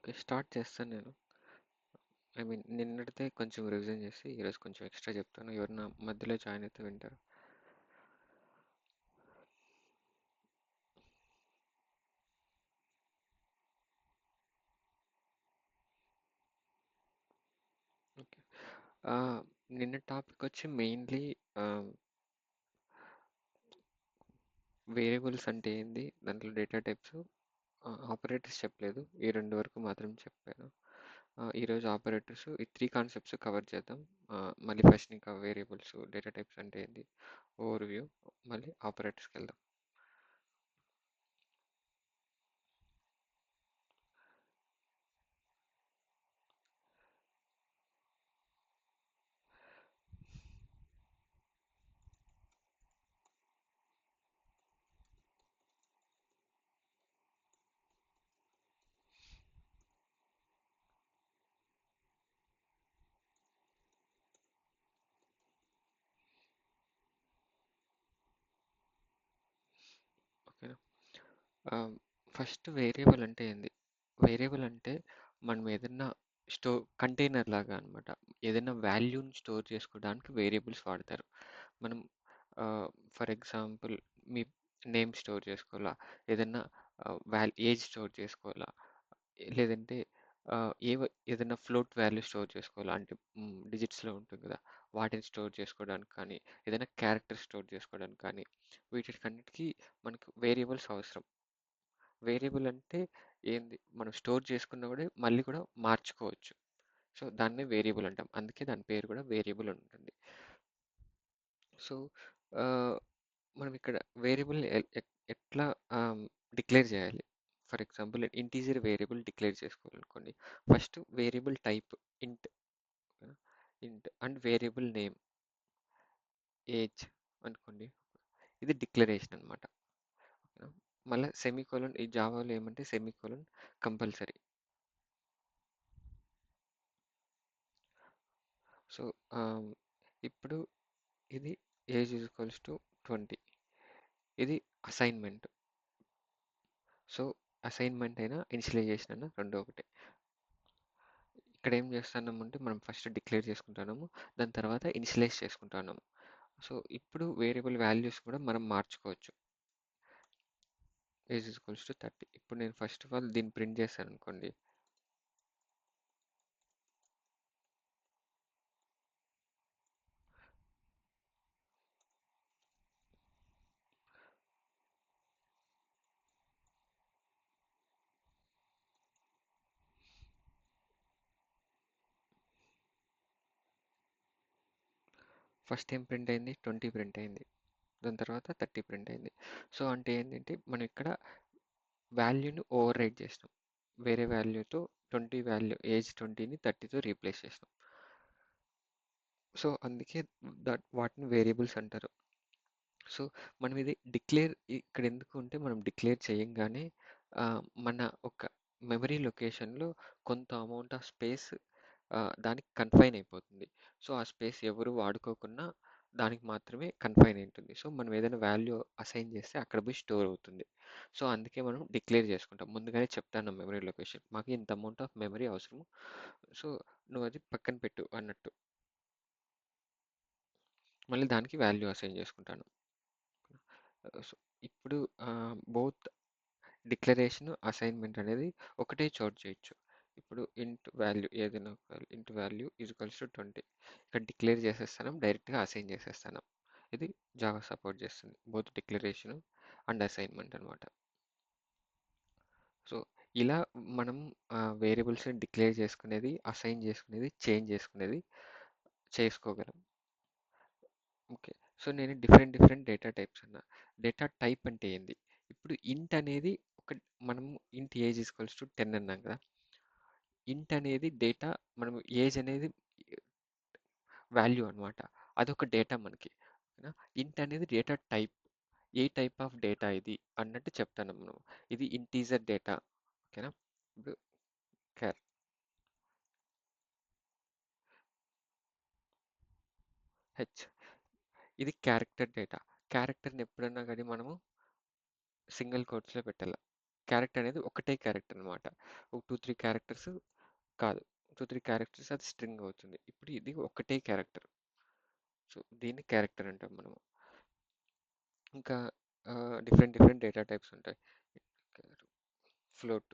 Okay. Start చేస్తాను నేను. I mean నిన్నటిదే కొంచెం రివిజన్ చేసి, ఈరోజు కొంచెం ఎక్స్ట్రా చెప్తాను. ఎవరైనా మధ్యలో జాయిన్ అయితే వింటారు. ఓకే. నిన్న టాపిక్ వచ్చి మెయిన్లీ వేరియబుల్స్ అంటే ఏంది, దాంట్లో డేటా టైప్స్, ఆపరేటర్స్ చెప్పలేదు. ఈ రెండు వరకు మాత్రం చెప్పాను. ఈరోజు ఆపరేటర్స్ ఈ త్రీ కాన్సెప్ట్స్ కవర్ చేద్దాం. మళ్ళీ ఫస్ట్ ఇంకా వేరియబుల్స్, డేటా టైప్స్ అంటే ఏంది, ఓవర్వ్యూ, మళ్ళీ ఆపరేటర్స్కి వెళ్దాం. ఓకేనా. ఫస్ట్ వేరియబుల్ అంటే ఏంది? వేరియబుల్ అంటే మనం ఏదైనా కంటైనర్ లాగా అనమాట. ఏదైనా వాల్యూని స్టోర్ చేసుకోవడానికి వేరియబుల్స్ వాడతారు. మనం for example me name store చేసుకోవాలా, ఏదైనా ఏజ్ స్టోర్ చేసుకోవాలా, లేదంటే ఏదైనా ఫ్లోట్ వాల్యూ స్టోర్ చేసుకోవాలా, అంటే డిజిట్స్లో ఉంటుంది కదా, వాటిని స్టోర్ చేసుకోవడానికి కానీ, ఏదైనా క్యారెక్టర్ స్టోర్ చేసుకోవడానికి కానీ, వీటికన్నిటికీ మనకు వేరియబుల్స్ అవసరం. వేరియబుల్ అంటే ఏంది, మనం స్టోర్ చేసుకున్న కూడా మళ్ళీ కూడా మార్చుకోవచ్చు. సో దాన్నే వేరియబుల్ అంటాం, అందుకే దాని పేరు కూడా వేరియబుల్ ఉంటుంది. సో మనం ఇక్కడ వేరియబుల్ ఎట్లా డిక్లేర్ చేయాలి? For example integer variable declare చేసుకోవాలనుకోండి. First variable type int, int and variable name age అనుకోండి. ఇది డిక్లరేషన్ అనమాట. మళ్ళీ సెమీకోలన్, ఈ జావాలో ఏమంటే సెమీకోలన్ కంపల్సరీ. సో ఇప్పుడు ఇది ఏజ్ ఈక్వల్స్ టు 20, ఇది అసైన్మెంట్. సో అసైన్మెంట్ అయినా ఇనిషియలైజేషన్ అయినా రెండు ఒకటే. ఇక్కడ ఏం చేస్తున్నామంటే మనం ఫస్ట్ డిక్లేర్ చేసుకుంటున్నాము, దాని తర్వాత ఇనిషియలైజ్ చేసుకుంటున్నాము. సో ఇప్పుడు వేరియబుల్ వాల్యూస్ కూడా మనం మార్చుకోవచ్చు. Age equals to 30. ఇప్పుడు నేను ఫస్ట్ ఆఫ్ ఆల్ దీన్ని ప్రింట్ చేశాను అనుకోండి. ఫస్ట్ ఏం ప్రింట్ అయింది? 20 ప్రింట్ అయింది. దాని తర్వాత 30 ప్రింట్ అయింది. సో అంటే ఏంటంటే మనం ఇక్కడ వాల్యూని ఓవర్ రైట్ చేసినాం. వేరే వాల్యూతో 20 వాల్యూ, ఏజ్ 20ని 30తో రీప్లేస్ చేసినాం. సో అందుకే వాటిని వేరియబుల్స్ అంటారు. సో మనం ఇది డిక్లేర్ ఇక్కడ ఎందుకు అంటే, మనం డిక్లేర్ చేయంగానే మన ఒక మెమరీ లొకేషన్లో కొంత అమౌంట్ ఆఫ్ స్పేస్ దానికి కన్ఫైన్ అయిపోతుంది. సో ఆ స్పేస్ ఎవరు వాడుకోకుండా దానికి మాత్రమే కన్ఫైన్ అయి ఉంటుంది. సో మనం ఏదైనా వాల్యూ అసైన్ చేస్తే అక్కడ పోయి స్టోర్ అవుతుంది. సో అందుకే మనం డిక్లేర్ చేసుకుంటాం, ముందుగానే చెప్తాను మెమరీ లొకేషన్, మాకు ఇంత అమౌంట్ ఆఫ్ మెమరీ అవసరము, సో నువ్వు అది పక్కన పెట్టు అన్నట్టు. మళ్ళీ దానికి వాల్యూ అసైన్ చేసుకుంటాను. సో ఇప్పుడు బోత్ డిక్లరేషన్, అసైన్మెంట్ అనేది ఒకటే చోటు చేయొచ్చు. ఇప్పుడు ఇంట్ వాల్యూ, ఏదైనా ఇంట్ వాల్యూ ఈక్వల్స్ టు 20 ఇక్కడ డిక్లేర్ చేసేస్తాను, డైరెక్ట్గా అసైన్ చేసేస్తాను. ఇది జావా సపోర్ట్ చేస్తుంది, బోత్ డిక్లరేషన్ అండ్ అసైన్మెంట్ అనమాట. సో ఇలా మనం వేరియబుల్స్ని డిక్లేర్ చేసుకునేది, అసైన్ చేసుకునేది, చేంజ్ చేసుకునేది చేసుకోగలం. ఓకే. సో నేను డిఫరెంట్ డేటా టైప్స్ అన్నా. డేటా టైప్ అంటే ఏంది? ఇప్పుడు ఇంట్ అనేది ఒక, మనం ఇంట్ ఏజ్ ఈక్వల్స్ టు 10 అన్నాం కదా. ఇంట్ అనేది డేటా, మనం ఏజ్ అనేది వాల్యూ అనమాట. అదొక డేటా మనకి. ఓకేనా. ఇంట్ అనేది data type, A type of data ఇది అన్నట్టు చెప్తాను మనం. ఇది ఇంటీజర్ డేటా. ఓకేనా. ఇప్పుడు క్యార్ హెచ్, ఇది క్యారెక్టర్ డేటా. క్యారెక్టర్ని ఎప్పుడన్నా కానీ మనము సింగిల్ కోట్స్లో పెట్టాలి. క్యారెక్టర్ అనేది ఒకటే క్యారెక్టర్ అనమాట. ఒక 2, 3 క్యారెక్టర్స్ కాదు. 2, 3 క్యారెక్టర్స్ అది స్ట్రింగ్ అవుతుంది. ఇప్పుడు ఇది ఒకటే క్యారెక్టర్. సో దీన్ని క్యారెక్టర్ అంటాం మనము. ఇంకా డిఫరెంట్ డిఫరెంట్ డేటా టైప్స్ ఉంటాయి. ఫ్లోట్.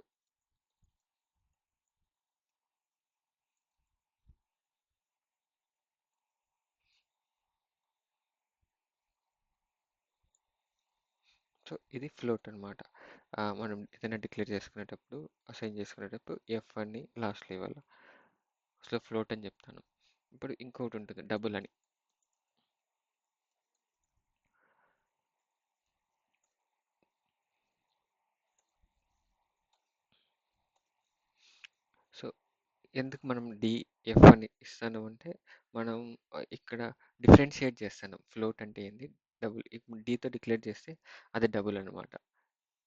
సో ఇది ఫ్లోట్ అనమాట. మనం ఏదైనా డిక్లేర్ చేసుకునేటప్పుడు, అసైన్ చేసుకునేటప్పుడు ఎఫ్ అని లాస్ట్లో ఇవ్వాలి. అసలు ఫ్లోట్ అని చెప్తాను. ఇప్పుడు ఇంకోటి ఉంటుంది డబుల్ అని. సో ఎందుకు మనం ఎఫ్ అని ఇస్తాను అంటే, మనం ఇక్కడ డిఫరెన్షియేట్ చేస్తాను ఫ్లోట్ అంటే ఏంది, డబుల్. ఇప్పుడు డీతో డిక్లేర్ చేస్తే అది డబుల్ అనమాట.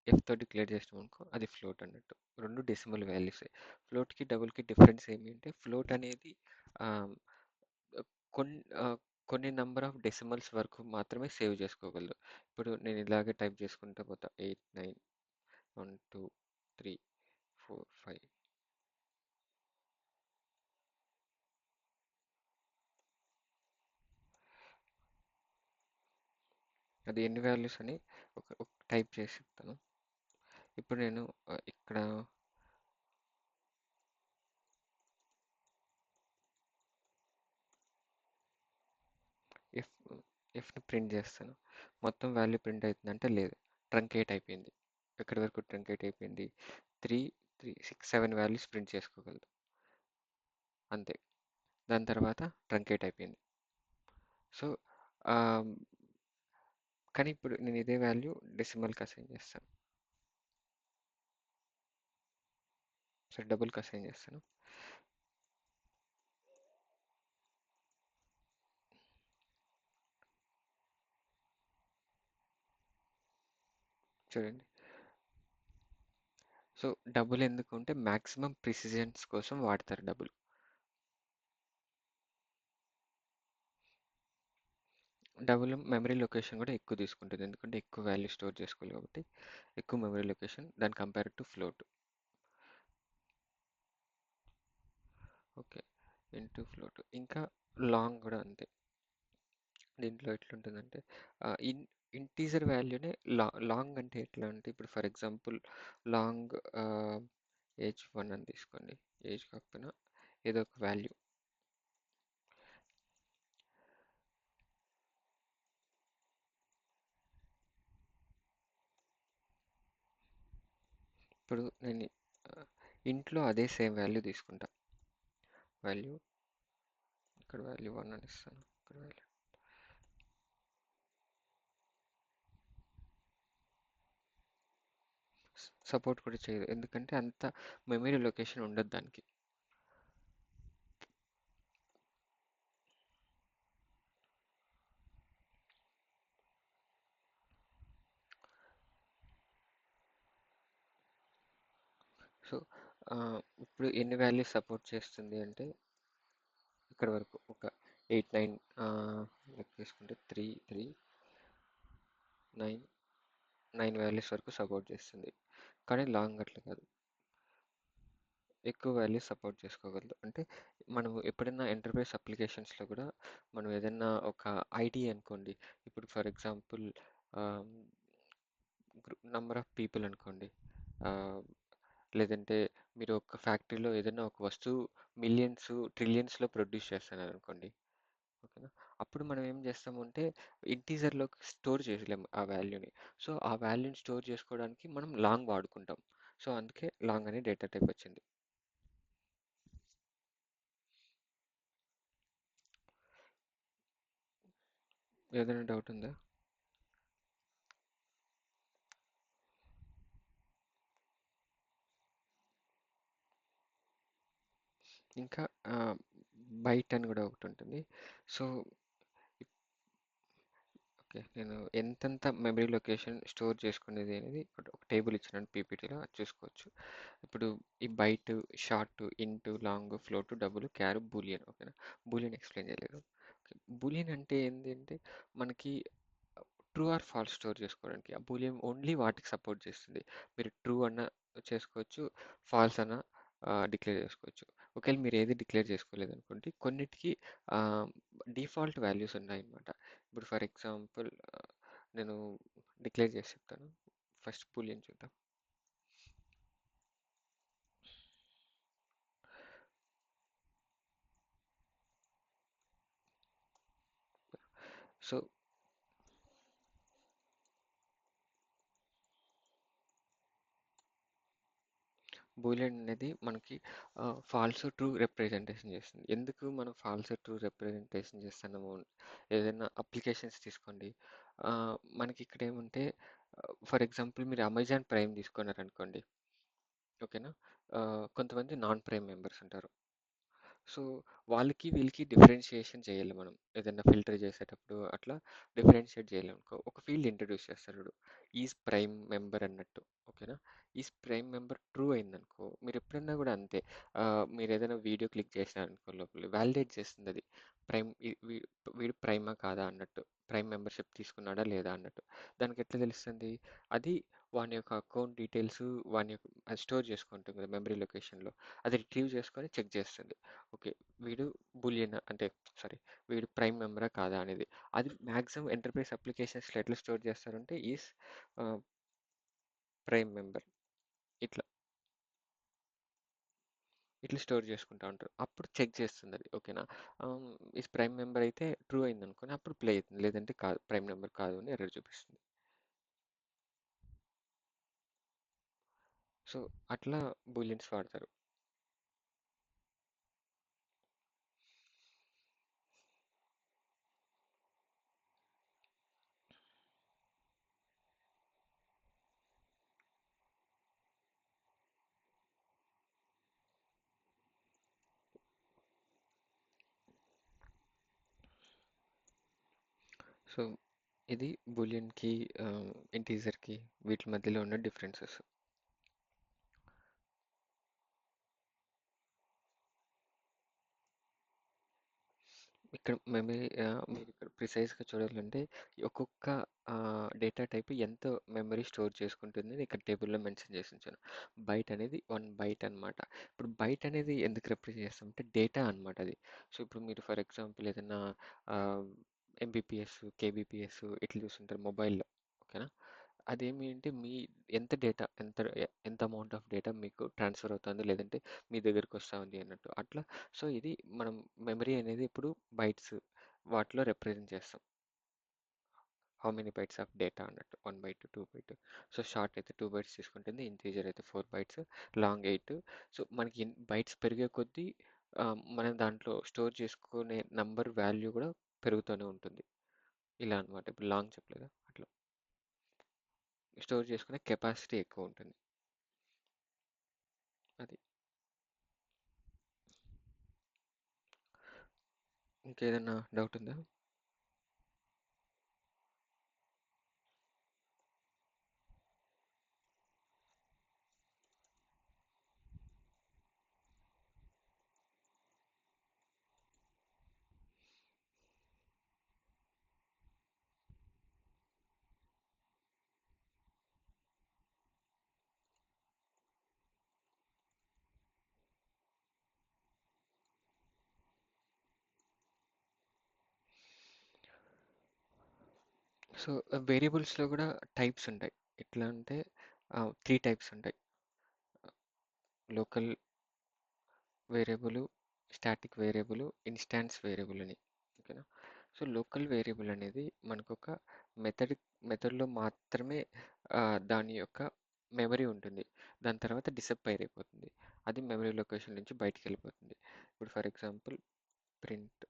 ఎఫ్తో డిక్లేర్ చేసినాం అనుకో అది ఫ్లోట్ అన్నట్టు. రెండు డెసిమల్ వాల్యూస్. ఫ్లోట్కి డబుల్కి డిఫరెన్స్ ఏమి అంటే, ఫ్లోట్ అనేది ఆ, కొన్ని కొన్ని నెంబర్ ఆఫ్ డెసిమల్స్ వరకు మాత్రమే సేవ్ చేసుకోగలదు. ఇప్పుడు నేను ఇలాగే టైప్ చేసుకుంటా పోతా, 8, 9, 1, 2, 3, 4, 5. అది ఎన్ని వాల్యూస్ అని ఒక టైప్ చేసి చెప్తాను. ఇప్పుడు నేను ఇక్కడ ఎఫ్ ఎఫ్ని ప్రింట్ చేస్తాను. మొత్తం వాల్యూ ప్రింట్ అవుతుందంటే లేదు, ట్రంకేట్ అయిపోయింది. ఎక్కడి వరకు ట్రంకేట్ అయిపోయింది? 3, 3, 6, 7 వాల్యూస్ ప్రింట్ చేసుకోగలదు అంతే. దాని తర్వాత ట్రంకేట్ అయిపోయింది. సో కానీ ఇప్పుడు నేను ఇదే వాల్యూ డెసిమల్కి అసైన్ చేస్తాను. సరే, డబుల్కి అసైన్ చేస్తాను. చూడండి. సో డబుల్ ఎందుకు అంటే మ్యాక్సిమం ప్రిసిజన్స్ కోసం వాడతారు డబుల్. డబుల్ మెమరీ లొకేషన్ కూడా ఎక్కువ తీసుకుంటుంది, ఎందుకంటే ఎక్కువ వాల్యూ స్టోర్ చేసుకోవాలి కాబట్టి ఎక్కువ మెమరీ లొకేషన్ దాని compare to float. Okay, into float. ఇంకా లాంగ్ కూడా అంతే. దీంట్లో ఎట్లుంటుందంటే ఇన్ ఇంటీజర్ వాల్యూనే లాంగ్ అంటే ఎట్లా అంటే, ఇప్పుడు ఫర్ ఎగ్జాంపుల్ లాంగ్ ఏజ్ 1 అని తీసుకోండి. ఏజ్ కాకపోయినా ఏదో ఒక వాల్యూ. ఇప్పుడు నేను ఇంట్లో అదే సేమ్ వాల్యూ తీసుకుంటా. వాల్యూ ఇక్కడ వాల్యూ 1 అని ఇస్తాను. ఇక్కడ వాల్యూ సపోర్ట్ కూడా చేయదు, ఎందుకంటే అంత మెమరీ లొకేషన్ ఉండదు దానికి. సో ఇప్పుడు ఎన్ని వాల్యూస్ సపోర్ట్ చేస్తుంది అంటే, ఇక్కడ వరకు ఒక 8, 9 లెక్క తీసుకుంటే 3, 3, 9, 9 వాల్యూస్ వరకు సపోర్ట్ చేస్తుంది. కానీ లాంగ్ అట్లా కాదు, ఎక్కువ వాల్యూస్ సపోర్ట్ చేసుకోగలదు. అంటే మనం ఎప్పుడైనా ఎంటర్ప్రైజ్ అప్లికేషన్స్లో కూడా మనం ఏదైనా ఒక ఐడి అనుకోండి. ఇప్పుడు for example number of people అనుకోండి. ఆ, లేదంటే మీరు ఒక ఫ్యాక్టరీలో ఏదైనా ఒక వస్తువు మిలియన్స్, ట్రిలియన్స్లో ప్రొడ్యూస్ చేస్తున్నారు అనుకోండి. ఓకేనా? అప్పుడు మనం ఏం చేస్తామంటే ఇంటీజర్లో స్టోర్ చేయలేము ఆ వాల్యూని. సో ఆ వాల్యూని స్టోర్ చేసుకోవడానికి మనం లాంగ్ వాడుకుంటాం. సో అందుకే లాంగ్ అనే డేటా టైప్ వచ్చింది. ఏదైనా డౌట్ ఉందా? ఇంకా బైట్ అని కూడా ఒకటి ఉంటుంది. సో ఓకే, నేను ఎంతెంత మెమరీ లొకేషన్ స్టోర్ చేసుకునేది అనేది ఒక టేబుల్ ఇచ్చినాను పీపీటీలో, అది చూసుకోవచ్చు. ఇప్పుడు ఈ బైట్, షార్ట్, ఇంట్, లాంగ్, ఫ్లోట్, డబుల్, క్యార్, బూలియన్. ఓకేనా? బూలియన్ ఎక్స్ప్లెయిన్ చేయలేదు. బూలియన్ అంటే ఏంటి అంటే, మనకి ట్రూ ఆర్ ఫాల్స్ స్టోర్ చేసుకోవడానికి. ఆ బూలియన్ ఓన్లీ వాటికి సపోర్ట్ చేస్తుంది. మీరు ట్రూ అన్న చేసుకోవచ్చు, ఫాల్స్ అన్న డిక్లేర్ చేసుకోవచ్చు. ఒకవేళ మీరు ఏది డిక్లేర్ చేసుకోలేదనుకోండి, కొన్నిటికి డిఫాల్ట్ వాల్యూస్ ఉన్నాయన్నమాట. ఇప్పుడు ఫర్ ఎగ్జాంపుల్ నేను డిక్లేర్ చేసి చెప్తాను. ఫస్ట్ బూలియన్ చూద్దాం. సో బూలియన్ అనేది మనకి ఫాల్స్ ట్రూ రిప్రజెంటేషన్ చేస్తుంది. ఎందుకు మనం ఫాల్స్ ట్రూ రిప్రజెంటేషన్ చేస్తున్నాము? ఏదైనా అప్లికేషన్స్ తీసుకోండి. మనకి ఇక్కడ ఏముంటే ఫర్ ఎగ్జాంపుల్ మీరు అమెజాన్ ప్రైమ్ తీసుకున్నారనుకోండి, ఓకేనా? కొంతమంది నాన్ ప్రైమ్ మెంబర్స్ ఉంటారు. సో వాళ్ళకి వీళ్ళకి డిఫరెన్షియేషన్ చేయాలి మనం. ఏదైనా ఫిల్టర్ చేసేటప్పుడు అట్లా డిఫరెన్షియేట్ చేయాలి అనుకో, ఒక ఫీల్డ్ ఇంట్రడ్యూస్ చేస్తాడు, ఈజ్ ప్రైమ్ మెంబర్ అన్నట్టు. ఓకేనా? ఈజ్ ప్రైమ్ మెంబర్ ట్రూ అయిందనుకో, మీరు ఎప్పుడన్నా కూడా అంతే. మీరు ఏదైనా వీడియో క్లిక్ చేసినారనుకో, లోపల వ్యాలిడేట్ చేస్తుంది అది. ప్రైమ్ వీడు ప్రైమా కాదా అన్నట్టు, ప్రైమ్ మెంబర్షిప్ తీసుకున్నాడా లేదా అన్నట్టు. దానికి ఎట్లా తెలుస్తుంది? అది వాని యొక్క అకౌంట్ డీటెయిల్స్, వాని యొక్క స్టోర్ చేసుకుంటుంది కదా మెమరీ లొకేషన్లో, అది రిట్రీవ్ చేసుకొని చెక్ చేస్తుంది. ఓకే, వీడు బూలియన్ అంటే సారీ, వీడు ప్రైమ్ మెంబరా కాదా అనేది. అది మ్యాక్సిమం ఎంటర్ప్రైజ్ అప్లికేషన్స్లో ఎట్లా స్టోర్ చేస్తారంటే ఈస్ ప్రైమ్ మెంబర్, ఇట్లా ఇట్లా స్టోర్ చేసుకుంటా ఉంటారు. అప్పుడు చెక్ చేస్తుంది అది. ఓకేనా? ఈస్ ప్రైమ్ మెంబర్ అయితే ట్రూ అయింది అనుకోని అప్పుడు ప్లే అవుతుంది, లేదంటే కాదు, ప్రైమ్ మెంబర్ కాదు అని ఎర్రర్ చూపిస్తుంది. సో అట్లా బూలియన్స్ వాడతారు. సో ఇది బూలియన్కి, ఇంటీజర్కి వీటి మధ్యలో ఉన్న డిఫరెన్సెస్. ఇక్కడ మెమరీ, మీరు ఇక్కడ ప్రిసైజ్గా చూడాలంటే ఒక్కొక్క డేటా టైప్ ఎంత మెమరీ స్టోర్ చేసుకుంటుంది ఇక్కడ టేబుల్లో మెన్షన్ చేసి ఉంచాను. బైట్ అనేది 1 బైట్ అనమాట. ఇప్పుడు బైట్ అనేది ఎందుకు రిప్రజెంట్ చేస్తామంటే డేటా అనమాట అది. సో ఇప్పుడు మీరు ఫర్ ఎగ్జాంపుల్ ఏదైనా ఎంబీపీఎస్, కేబీపీఎస్ ఇట్లా చూస్తుంటారు మొబైల్లో. ఓకేనా? అదేమి అంటే మీ ఎంత డేటా, ఎంత అమౌంట్ ఆఫ్ డేటా మీకు ట్రాన్స్ఫర్ అవుతుంది, లేదంటే మీ దగ్గరికి వస్తూ ఉంది అన్నట్టు అట్లా. సో ఇది మనం మెమరీ అనేది ఇప్పుడు బైట్స్ వాటిలో రిప్రజెంట్ చేస్తాం. How many bytes of data అన్నట్టు, 1 బైట్, 2 బైట్. సో షార్ట్ అయితే 2 బైట్స్ తీసుకుంటుంది, ఇంటీజర్ అయితే 4 బైట్స్, లాంగ్ 8. సో మనకి బైట్స్ పెరిగే కొద్దీ మనం దాంట్లో స్టోర్ చేసుకునే నంబర్ వాల్యూ కూడా పెరుగుతూనే ఉంటుంది. ఇలా అనమాట. ఇప్పుడు లాంగ్ చెప్పలేదా, అట్లా స్టోర్ చేసుకునే కెపాసిటీ ఎక్కువ ఉంటుంది. అది. ఇంకేదైనా డౌట్ ఉందా? సో వేరియబుల్స్లో కూడా టైప్స్ ఉంటాయి. ఎట్లా అంటే 3 టైప్స్ ఉంటాయి: local variable, static variable, instance variable అని. ఓకేనా? సో లోకల్ వేరియబుల్ అనేది మనకు ఒక మెథడ్ మెథడ్లో మాత్రమే దాని యొక్క మెమరీ ఉంటుంది. దాని తర్వాత డిసప్పైర్ అయిపోతుంది. అది మెమరీ లొకేషన్ నుంచి బయటికి వెళ్ళిపోతుంది. ఇప్పుడు ఫర్ ఎగ్జాంపుల్ ప్రింట్.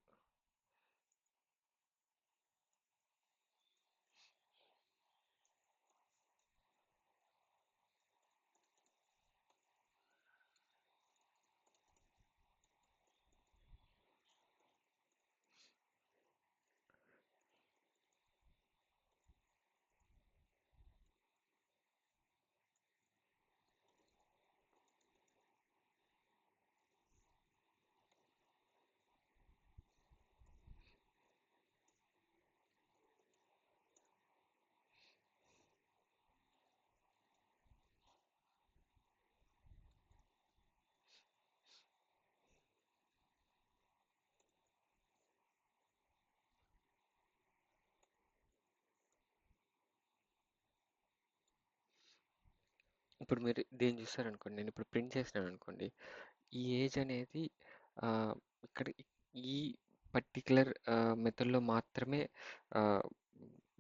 ఇప్పుడు మీరు దీన్ని చూసారనుకోండి, నేను ఇప్పుడు ప్రింట్ చేసినాను అనుకోండి, ఈ ఏజ్ అనేది ఆహ్, ఇక్కడ ఈ పర్టిక్యులర్ మెథడ్‌లో మాత్రమే ఆహ్,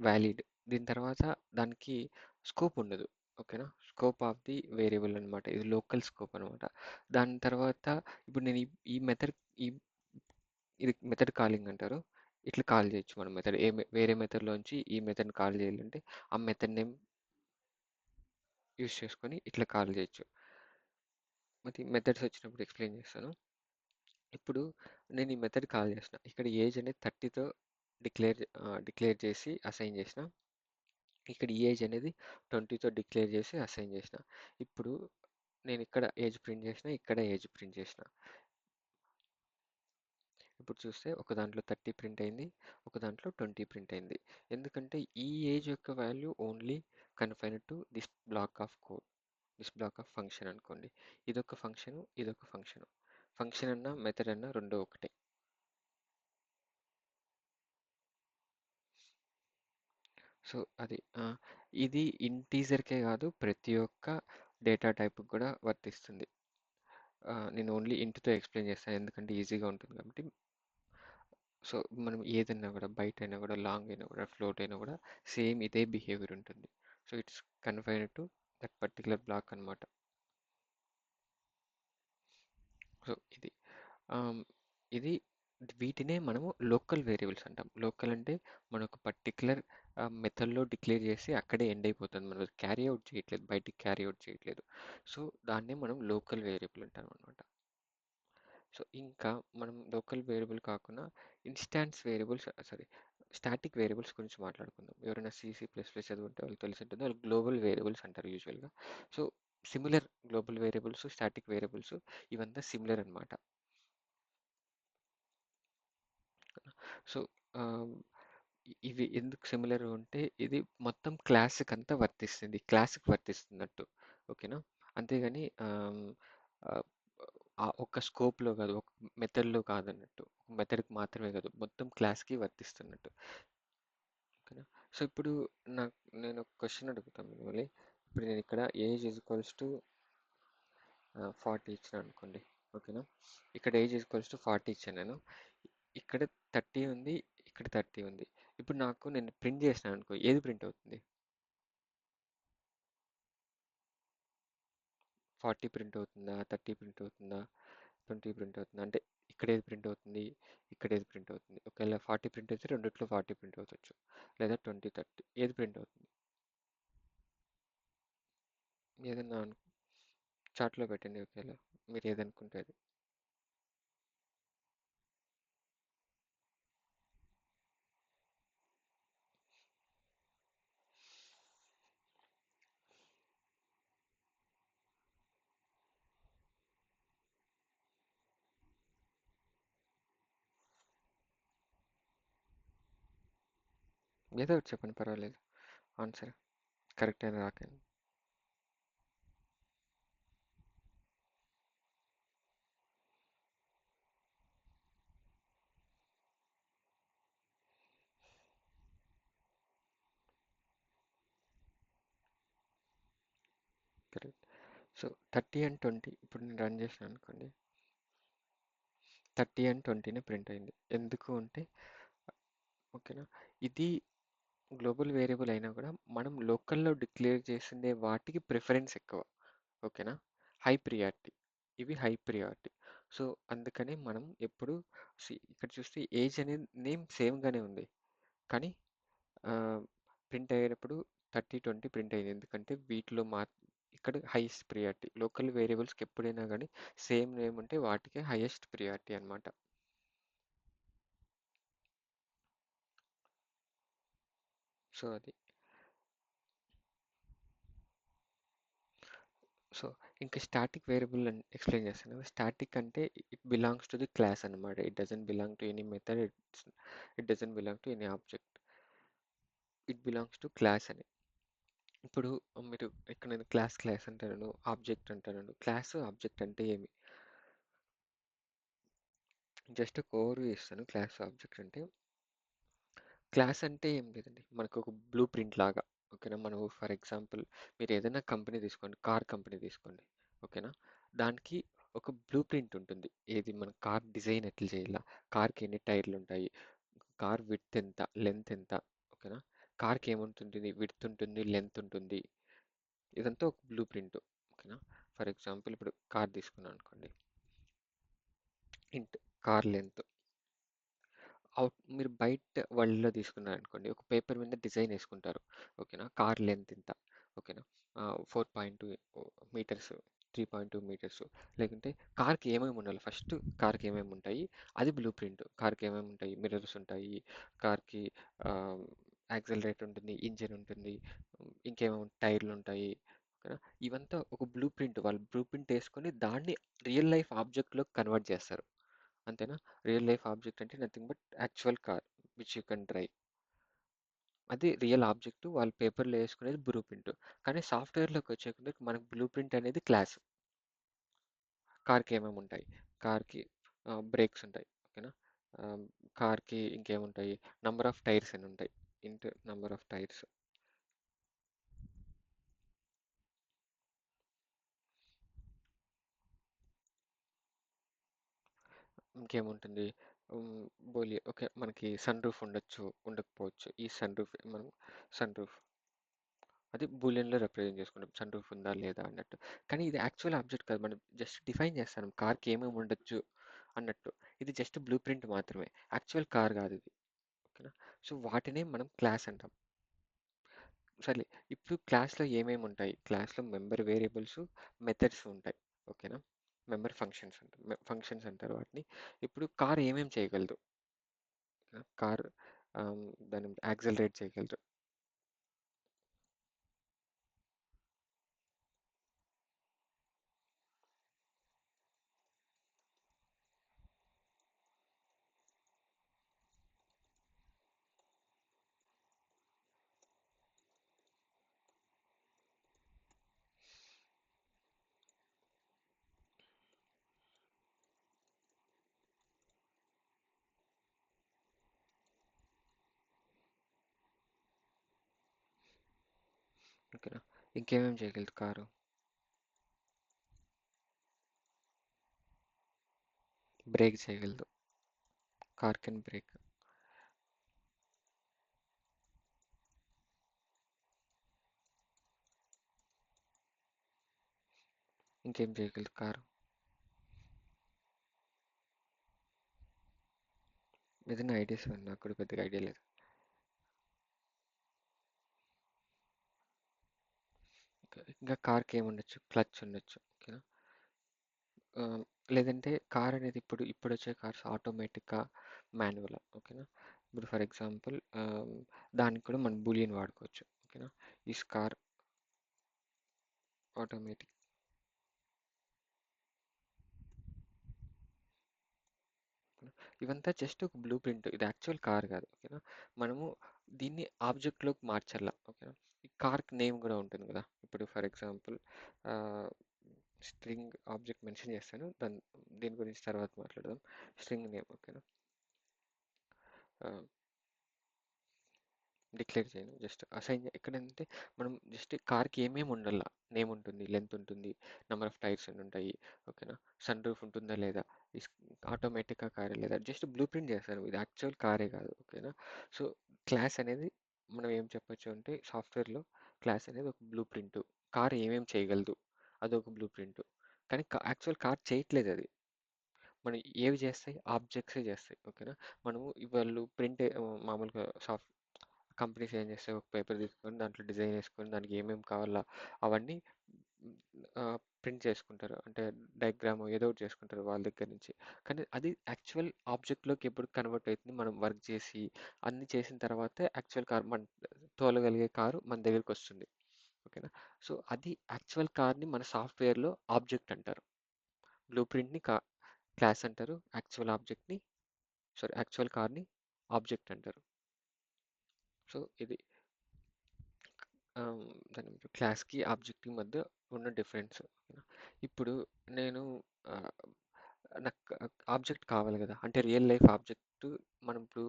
వాలిడ్. దీని తర్వాత దానికి స్కోప్ ఉండదు. ఓకేనా? స్కోప్ ఆఫ్ ది వేరియబుల్ అనమాట. ఇది లోకల్ స్కోప్ అనమాట. దాని తర్వాత ఇప్పుడు నేను ఈ మెథడ్ ఈ ఇది మెథడ్ కాలింగ్ అంటారు. ఇట్లా కాల్ చేయొచ్చు మనం మెథడ్ వేరే మెథడ్‌లోంచి ఈ మెథడ్‌ని కాల్ చేయాలంటే ఆ మెథడ్ నేమ్ యూజ్ చేసుకొని ఇట్లా కాల్ చేయొచ్చు. మరి మెథడ్స్ వచ్చినప్పుడు ఎక్స్‌ప్లెయిన్ చేస్తాను. ఇప్పుడు నేను ఈ మెథడ్ కాల్ చేసిన. ఇక్కడ ఏజ్ అనేది 30తో డిక్లేర్ చేసి అసైన్ చేసిన. ఇక్కడ ఈ ఏజ్ అనేది 20తో డిక్లేర్ చేసి అసైన్ చేసిన. ఇప్పుడు నేను ఇక్కడ ఏజ్ ప్రింట్ చేసిన, ఇక్కడ ఏజ్ ప్రింట్ చేసిన. ఇప్పుడు చూస్తే ఒక దాంట్లో 30 ప్రింట్ అయింది, ఒక దాంట్లో 20 ప్రింట్ అయింది. ఎందుకంటే ఈ ఏజ్ యొక్క value only confined to this black of code, this black of function అనుకోండి. ఇదొక ఫంక్షను, ఇదొక ఫంక్షను. ఫంక్షన్ అన్నా మెథడ్ అన్నా రెండో ఒకటే. సో అది ఇది ఇంటీజర్కే కాదు, ప్రతి ఒక్క డేటా టైప్కి కూడా వర్తిస్తుంది. నేను ఓన్లీ ఇంట్తో ఎక్స్ప్లెయిన్ చేస్తాను ఎందుకంటే ఈజీగా ఉంటుంది కాబట్టి. సో మనం ఏదైనా కూడా బైట్ అయినా కూడా, లాంగ్ అయినా కూడా, ఫ్లోట్ అయినా కూడా సేమ్ ఇదే బిహేవియర్ ఉంటుంది. So it's confined to that particular black అనమాట. సో ఆమ్, ఇది వీటినే మనము లోకల్ వేరియబుల్స్ అంటాం. లోకల్ అంటే మనకు పర్టికులర్ మెథడ్లో డిక్లేర్ చేసి అక్కడే ఎండ్ అయిపోతుంది, మనం క్యారీ అవుట్ చేయట్లేదు, బయటికి క్యారీ అవుట్ చేయట్లేదు. సో దాన్నే మనం లోకల్ వేరియబుల్ అంటాం అనమాట. సో ఇంకా మనం లోకల్ వేరియబుల్ కాకుండా instance variables, sorry, static variables గురించి మాట్లాడుకుందాం. ఎవరైనా C++ చదువుంటే వాళ్ళకి తెలిసి ఉంటుంది, వాళ్ళు గ్లోబల్ వేరియబుల్స్ అంటారు యూజువల్గా. So similar global variables, static variables ఇవంతా సిమిలర్ అనమాట. సో ఇవి ఎందుకు సిమిలర్ ఉంటే ఇది మొత్తం క్లాస్కి అంతా వర్తిస్తుంది, క్లాస్కి వర్తిస్తున్నట్టు. ఓకేనా? అంతేగాని ఆ, ఒక స్కోప్లో కాదు, ఒక మెథడ్లో కాదన్నట్టు, మెథడ్కి మాత్రమే కాదు, మొత్తం క్లాస్కి వర్తిస్తున్నట్టు. ఓకేనా? సో ఇప్పుడు నాకు నేను ఒక క్వశ్చన్ అడుగుతాను మిమ్మల్ని. ఇప్పుడు నేను ఇక్కడ ఏజ్ ఈక్వల్స్ టు 40 ఇచ్చిన అనుకోండి. ఓకేనా? ఇక్కడ ఏజ్ ఈక్వల్స్ టు 40 ఇచ్చాను నేను. ఇక్కడ 30 ఉంది, ఇక్కడ 30 ఉంది. ఇప్పుడు నేను ప్రింట్ చేసినాను అనుకో, ఏది ప్రింట్ అవుతుంది? 40 ప్రింట్ అవుతుందా, 30 ప్రింట్ అవుతుందా, 20 ప్రింట్ అవుతుందా? అంటే ఇక్కడ ఏది ప్రింట్ అవుతుంది, ఇక్కడ ఏది ప్రింట్ అవుతుంది? ఒకవేళ 40 ప్రింట్ అయితే రెండిట్లో 40 ప్రింట్ అవ్వచ్చు, లేదా 20, 30 ఏది ప్రింట్ అవుతుంది? ఏదన్నా చార్ట్లో పెట్టండి, ఒకవేళ మీరు ఏదనుకుంటే అది. ఏదో ఒకటి చెప్పండి, పర్వాలేదు. ఆన్సర్ కరెక్ట్ అయినా రాకండి. కరెక్ట్. సో 30 అండ్ 20 ఇప్పుడు నేను రన్ చేసాను అనుకోండి, 30 అండ్ 20నే ప్రింట్ అయింది. ఎందుకు అంటే, ఓకేనా, ఇది గ్లోబల్ వేరియబుల్ అయినా కూడా మనం లోకల్లో డిక్లేర్ చేసిండే వాటికి ప్రిఫరెన్స్ ఎక్కువ. ఓకేనా? హై ప్రియారిటీ, ఇవి హై ప్రియారిటీ. సో అందుకనే మనం ఎప్పుడు ఇక్కడ చూస్తే ఏజ్ అనేది నేమ్ సేమ్గానే ఉంది, కానీ ప్రింట్ అయ్యేటప్పుడు 30, 20 ప్రింట్ అయ్యింది. ఎందుకంటే వీటిలో ఇక్కడ హైయెస్ట్ ప్రియారిటీ. లోకల్ వేరియబుల్స్కి ఎప్పుడైనా కానీ సేమ్ నేమ్ ఉంటే వాటికే హైయెస్ట్ ప్రియారిటీ అనమాట. సో అది. సో ఇంకా స్టాటిక్ వేరియబుల్ అని ఎక్స్ప్లెయిన్ చేస్తాను. స్టాటిక్ అంటే it belongs to the class అనమాట. It doesn't belong to any method, it doesn't belong to any object, it belongs to class అని. ఇప్పుడు మీరు ఇక్కడ నేను క్లాస్ అంటాను, ఆబ్జెక్ట్ అంటాను. క్లాస్ ఆబ్జెక్ట్ అంటే ఏమి? జస్ట్ ఒక ఓవర్ ఇస్తాను. క్లాస్ ఆబ్జెక్ట్ అంటే, క్లాస్ అంటే ఏం లేదండి, మనకు ఒక బ్లూ ప్రింట్ లాగా. ఓకేనా? మనం ఫర్ ఎగ్జాంపుల్ మీరు ఏదైనా కంపెనీ తీసుకోండి, కార్ కంపెనీ తీసుకోండి. ఓకేనా? దానికి ఒక బ్లూ ప్రింట్ ఉంటుంది. ఏది మన కార్ డిజైన్ ఎట్లా చేయాల, కార్కి ఎన్ని టైర్లు ఉంటాయి, కార్ విడ్త్ ఎంత, లెంత్ ఎంత. ఓకేనా? కార్కి ఏముంటుంది, విడ్త్ ఉంటుంది, లెంత్ ఉంటుంది. ఇదంతా ఒక బ్లూ ప్రింట్. ఓకేనా? ఫర్ ఎగ్జాంపుల్ ఇప్పుడు కార్ తీసుకున్నాను అనుకోండి. ఇంట్ కార్ లెంత్ మీరు బయట వరల్డ్‌లో తీసుకున్నారనుకోండి, ఒక పేపర్ మీద డిజైన్ ఏసుకుంటారు. ఓకేనా? కార్ లెంత్ ఇంత. ఓకేనా? 4.2 మీటర్స్, 3.2 మీటర్స్. లేకుంటే కార్‌కి ఏమేమి ఉండాలి, ఫస్ట్ కార్‌కి ఏమేమి ఉంటాయి, అది బ్లూ ప్రింట్. కార్‌కి ఏమేమి ఉంటాయి, మిర్రర్స్ ఉంటాయి, కార్‌కి ఆహ్, యాక్సిలరేటర్ ఉంటుంది, ఇంజిన్ ఉంటుంది, ఇంకేమేమి టైర్లు ఉంటాయి. ఓకేనా? ఇవంతా ఒక బ్లూ ప్రింట్. వాళ్ళు బ్లూ ప్రింట్ ఏసుకొని దాన్ని రియల్ లైఫ్ ఆబ్జెక్ట్‌లోకి కన్వర్ట్ చేస్తారు. అంతేనా? రియల్ లైఫ్ ఆబ్జెక్ట్ అంటే nothing but actual car which you can drive. అది రియల్ ఆబ్జెక్ట్ వాళ్ళు పేపర్లో వేసుకునేది బ్లూ ప్రింట్. కానీ సాఫ్ట్వేర్లోకి వచ్చే కొద్దీ మనకు బ్లూ ప్రింట్ అనేది క్లాస్. కార్కి ఏమేమి ఉంటాయి, కార్కి బ్రేక్స్ ఉంటాయి. ఓకేనా? కార్కి ఇంకేముంటాయి, నంబర్ ఆఫ్ టైర్స్ ఎన్ని ఉంటాయి, ఇంటూ నంబర్ ఆఫ్ టైర్స్. ఇంకేముంటుంది, బోలియో. ఓకే, మనకి సన్ రూఫ్ ఉండొచ్చు, ఉండకపోవచ్చు. ఈ సన్ రూఫ్ మనం సన్ రూఫ్ అది బూలియన్‌లో రిప్రజెంట్ చేసుకుంటాం. సన్ రూఫ్ ఉందా లేదా అన్నట్టు. కానీ ఇది యాక్చువల్ ఆబ్జెక్ట్ కాదు. మనం జస్ట్ డిఫైన్ చేస్తాం కార్‌కి ఏమేమి ఉండొచ్చు అన్నట్టు. ఇది జస్ట్ బ్లూ ప్రింట్ మాత్రమే. యాక్చువల్ కార్ కాదు ఇది. ఓకేనా? సో వాటినే మనం క్లాస్ అంటాం. సర్లే, ఇప్పుడు క్లాస్‌లో ఏమేమి ఉంటాయి? క్లాస్‌లో మెంబర్ వేరియబుల్స్, మెథడ్స్ ఉంటాయి. ఓకేనా? మెంబర్ ఫంక్షన్స్ అంటారు. ఫంక్షన్స్ అంటారు వాటిని. ఇప్పుడు కార్ ఏమేమి చేయగలదు? కార్ దాన్ని యాక్సిలరేట్ చేయగలదు. ఓకేనా? ఇంకేమేమి చేయగలదు కారు? బ్రేక్ చేయగలదు. Car can break. ఇంకేం చేయగలదు కారు? ఏదైనా ఐడియాస్ ఇవ్వండి, నాకు కూడా పెద్దగా ఐడియా లేదు. ఇంకా కార్కి ఏముండొచ్చు, క్లచ్ ఉండొచ్చు. ఓకేనా? ఆ, లేదంటే కార్ అనేది ఇప్పుడు వచ్చే కార్స్ ఆటోమేటిక్గా, మాన్యువల్. ఓకేనా? ఇప్పుడు ఫర్ ఎగ్జాంపుల్ దానికి కూడా మనం బూలియన్ వాడుకోవచ్చు. ఓకేనా? ఈ కార్ ఆటోమేటిక్. ఇవంతా జస్ట్ ఒక బ్లూ ప్రింట్. ఇది యాక్చువల్ కార్ కాదు. ఓకేనా? మనము దీన్ని ఆబ్జెక్ట్లోకి మార్చాల. ఓకేనా? ఈ కార్కి నేమ్ కూడా ఉంటుంది కదా. ఇప్పుడు for example string object mention చేస్తాను, దీని గురించి తర్వాత మాట్లాడదాం. String name. ఓకేనా? డిక్లేర్ చేయను, జస్ట్ అసైన్. ఎక్కడంటే మనం జస్ట్ కార్కి ఏమేమి ఉండాల, నేమ్ ఉంటుంది, లెంత్ ఉంటుంది, నెంబర్ ఆఫ్ టైర్స్ ఎన్ని ఉంటాయి. ఓకేనా? సన్ రూఫ్ ఉంటుందా లేదా, ఆటోమేటిక్గా కారే లేదా, జస్ట్ బ్లూ ప్రింట్ చేస్తాను. ఇది యాక్చువల్ కారే కాదు. ఓకేనా? సో క్లాస్ అనేది మనం ఏం చెప్పొచ్చు అంటే, సాఫ్ట్వేర్లో క్లాస్ అనేది ఒక బ్లూ ప్రింట్. కార్ ఏమేమి చేయగలదు అదొక బ్లూ ప్రింట్. కానీ యాక్చువల్ కార్ చేయట్లేదు అది. మనం ఏవి చేస్తాయి, ఆబ్జెక్ట్సే చేస్తాయి. ఓకేనా? మనము వాళ్ళు ప్రింట్ మామూలుగా కంపెనీస్ ఏం చేస్తాయి, ఒక పేపర్ తీసుకొని దాంట్లో డిజైన్ వేసుకొని దానికి ఏమేమి కావాలా అవన్నీ ప్రింట్ చేసుకుంటారు. అంటే డయాగ్రామ్ ఏదో ఒకటి చేసుకుంటారు వాళ్ళ దగ్గర నుంచి. కానీ అది యాక్చువల్ ఆబ్జెక్ట్లోకి ఎప్పుడు కన్వర్ట్ అవుతుంది, మనం వర్క్ చేసి అన్ని చేసిన తర్వాతే యాక్చువల్ కార్, మన తోలగలిగే కారు మన దగ్గరికి వస్తుంది. ఓకేనా? సో అది యాక్చువల్ కార్ని మన సాఫ్ట్వేర్లో ఆబ్జెక్ట్ అంటారు. బ్లూ ప్రింట్ని క్లాస్ అంటారు, యాక్చువల్ ఆబ్జెక్ట్ని, సారీ యాక్చువల్ కార్ని ఆబ్జెక్ట్ అంటారు. సో ఇది దాని క్లాస్కి ఆబ్జెక్ట్కి మధ్య ఉన్న డిఫరెన్స్. ఇప్పుడు నేను ఆ, నాకు ఆబ్జెక్ట్ కావాలి కదా, అంటే రియల్ లైఫ్ ఆబ్జెక్ట్ ఫస్ట్ మనం ఇప్పుడు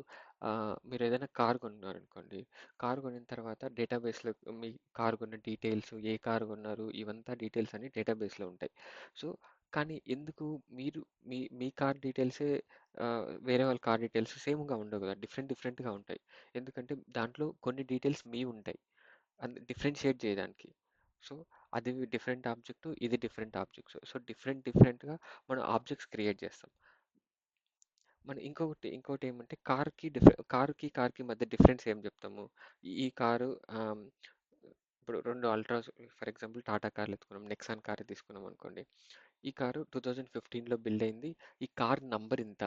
మీరు ఏదైనా కార్ కొన్నారనుకోండి. కార్ కొనిన తర్వాత డేటాబేస్లో మీ కార్ కొన్న డీటెయిల్స్, ఏ కార్ కొన్నారు, ఇవంతా డీటెయిల్స్ అన్ని డేటాబేస్లో ఉంటాయి. సో కానీ ఎందుకు మీరు మీ మీ కార్ డీటెయిల్సే వేరే వాళ్ళ కార్ డీటెయిల్స్ సేమ్గా ఉండవు కదా, డిఫరెంట్గా ఉంటాయి. ఎందుకంటే దాంట్లో కొన్ని డీటెయిల్స్ మీ ఉంటాయి డిఫరెన్షియేట్ చేయడానికి. సో అది డిఫరెంట్ ఆబ్జెక్ట్, ఇది డిఫరెంట్ ఆబ్జెక్ట్స్. సో డిఫరెంట్గా మనం ఆబ్జెక్ట్స్ క్రియేట్ చేస్తాం. మన ఇంకోటి ఏమంటే కార్కి మధ్య డిఫరెన్స్ ఏం చెప్తాము. ఈ కారు ఇప్పుడు రెండు అల్ట్రాస్, ఫర్ ఎగ్జాంపుల్ టాటా కార్లు ఎత్తుకున్నాం, నెక్సాన్ కార్ తీసుకున్నాం అనుకోండి. ఈ కారు 2015లో బిల్డ్ అయింది. ఈ కార్ నంబర్ ఇంత.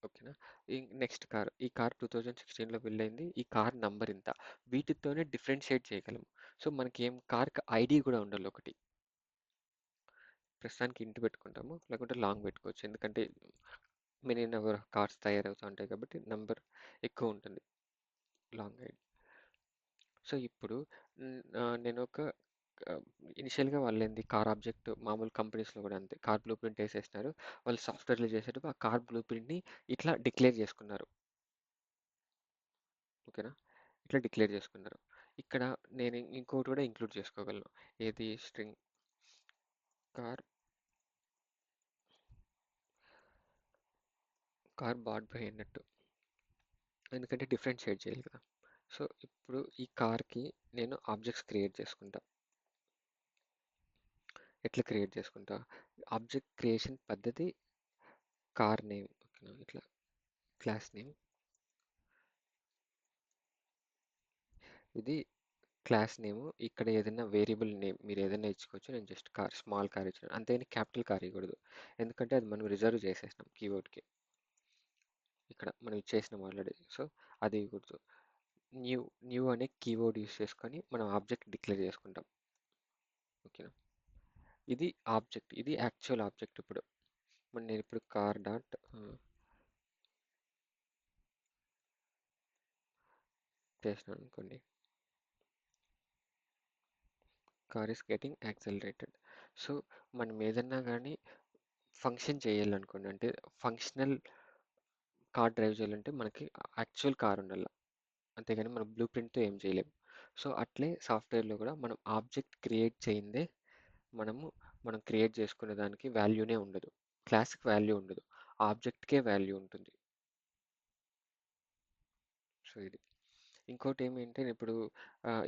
ఓకేనా. నెక్స్ట్ కార్, ఈ కార్ 2016లో బిల్డ్ అయింది. ఈ కార్ నంబర్ ఇంత. వీటితోనే డిఫరెన్షియేట్ చేయగలం. సో మనకి ఏం కార్కి ఐడి కూడా ఉండాలి ఒకటి. ప్రస్తుతానికి ఇంటి పెట్టుకుంటాము, లేకుంటే లాంగ్ పెట్టుకోవచ్చు. ఎందుకంటే మెనీ నెంబర్ ఆఫ్ కార్స్ తయారవుతూ ఉంటాయి కాబట్టి నంబర్ ఎక్కువ ఉంటుంది లాంగ్ ఐడి. సో ఇప్పుడు నేను ఒక ఇనిషియల్గా వాళ్ళు ఏంది కార్ ఆబ్జెక్ట్, మామూలు కంపెనీస్లో కూడా అంతే, కార్ బ్లూ ప్రింట్ వేసేసినారు. వాళ్ళు సాఫ్ట్వేర్లో చేసేటప్పుడు ఆ కార్ బ్లూ ప్రింట్ని ఇట్లా డిక్లేర్ చేసుకున్నారు. ఓకేనా. ఇట్లా డిక్లేర్ చేసుకున్నారు. ఇక్కడ నేను ఇంకోటి కూడా ఇంక్లూడ్ చేసుకోగలను. ఏది string car car bat by అన్నట్టు, ఎందుకంటే డిఫరెన్షియేట్ చేయాలి కదా. సో ఇప్పుడు ఈ కార్కి నేను ఆబ్జెక్ట్స్ క్రియేట్ చేసుకుంటా. ఎట్లా క్రియేట్ చేసుకుంటా? ఆబ్జెక్ట్ క్రియేషన్ పద్ధతి కార్ నేమ్. ఓకేనా. ఇట్లా క్లాస్ నేమ్, ఇది క్లాస్ నేమ్. ఇక్కడ ఏదైనా వేరియబుల్ నేమ్ మీరు ఏదైనా ఇచ్చుకోవచ్చు. నేను జస్ట్ కార్, స్మాల్ కార్ ఇచ్చాను అంతేగాని క్యాపిటల్ కార్ ఇవ్వకూడదు. ఎందుకంటే అది మనం రిజర్వ్ చేసేసినాం కీబోర్డ్కి. ఇక్కడ మనం ఇచ్చేసినాం ఆల్రెడీ. సో అది ఇవ్వకూడదు. న్యూ న్యూ అనే కీవర్డ్ యూస్ చేసుకొని మనం ఆబ్జెక్ట్ డిక్లేర్ చేసుకుంటాం. ఓకేనా. ఇది ఆబ్జెక్ట్, ఇది యాక్చువల్ ఆబ్జెక్ట్. ఇప్పుడు నేను ఇప్పుడు కార్ డాట్ చేసినాను అనుకోండి. Car is getting accelerated. So మనం ఏదన్నా కానీ ఫంక్షన్ చేయాలనుకోండి, అంటే ఫంక్షనల్ కార్ డ్రైవ్ చేయాలంటే మనకి యాక్చువల్ కార్ ఉండాలి. అంతేగాని మనం బ్లూ ప్రింట్తో ఏం చేయలేము. సో అట్లే సాఫ్ట్వేర్లో కూడా మనం ఆబ్జెక్ట్ క్రియేట్ చేయిందే మనము మనం క్రియేట్ చేసుకునే దానికి వాల్యూనే ఉండదు. క్లాస్కి వాల్యూ ఉండదు, ఆబ్జెక్ట్కే వాల్యూ ఉంటుంది. సో ఇది ఇంకోటి ఏమంటే ఇప్పుడు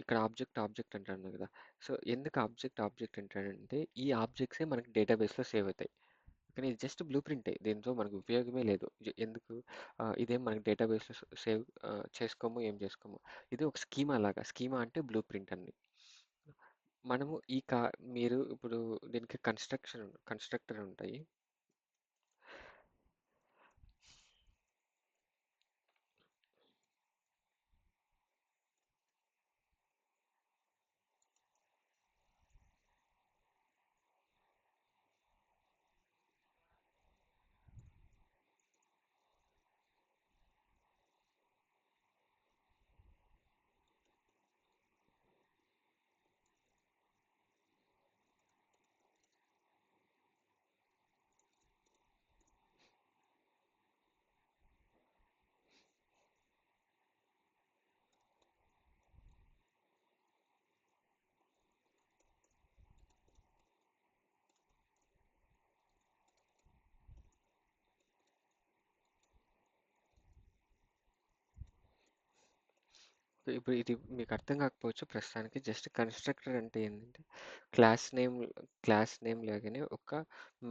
ఇక్కడ ఆబ్జెక్ట్ అంటాను కదా. సో ఎందుకు ఆబ్జెక్ట్ అంటాడంటే ఈ ఆబ్జెక్ట్సే మనకి డేటాబేస్లో సేవ్ అవుతాయి. కానీ ఇది జస్ట్ బ్లూ ప్రింటే, దీంతో మనకు ఉపయోగమే లేదు. ఎందుకు ఇదేం మనకి డేటాబేస్లో సేవ్ చేసుకోము, ఏం చేసుకోము. ఇది ఒక స్కీమా లాగా. స్కీమా అంటే బ్లూ ప్రింట్ అన్ని. మనము మీరు ఇప్పుడు దీనికి కన్స్ట్రక్టర్ ఉంటాయి. ఇప్పుడు ఇది మీకు అర్థం కాకపోవచ్చు ప్రస్తుతానికి. జస్ట్ కన్స్ట్రక్టర్ అంటే ఏంటంటే క్లాస్ నేమ్ క్లాస్ నేమ్ లాగానే ఒక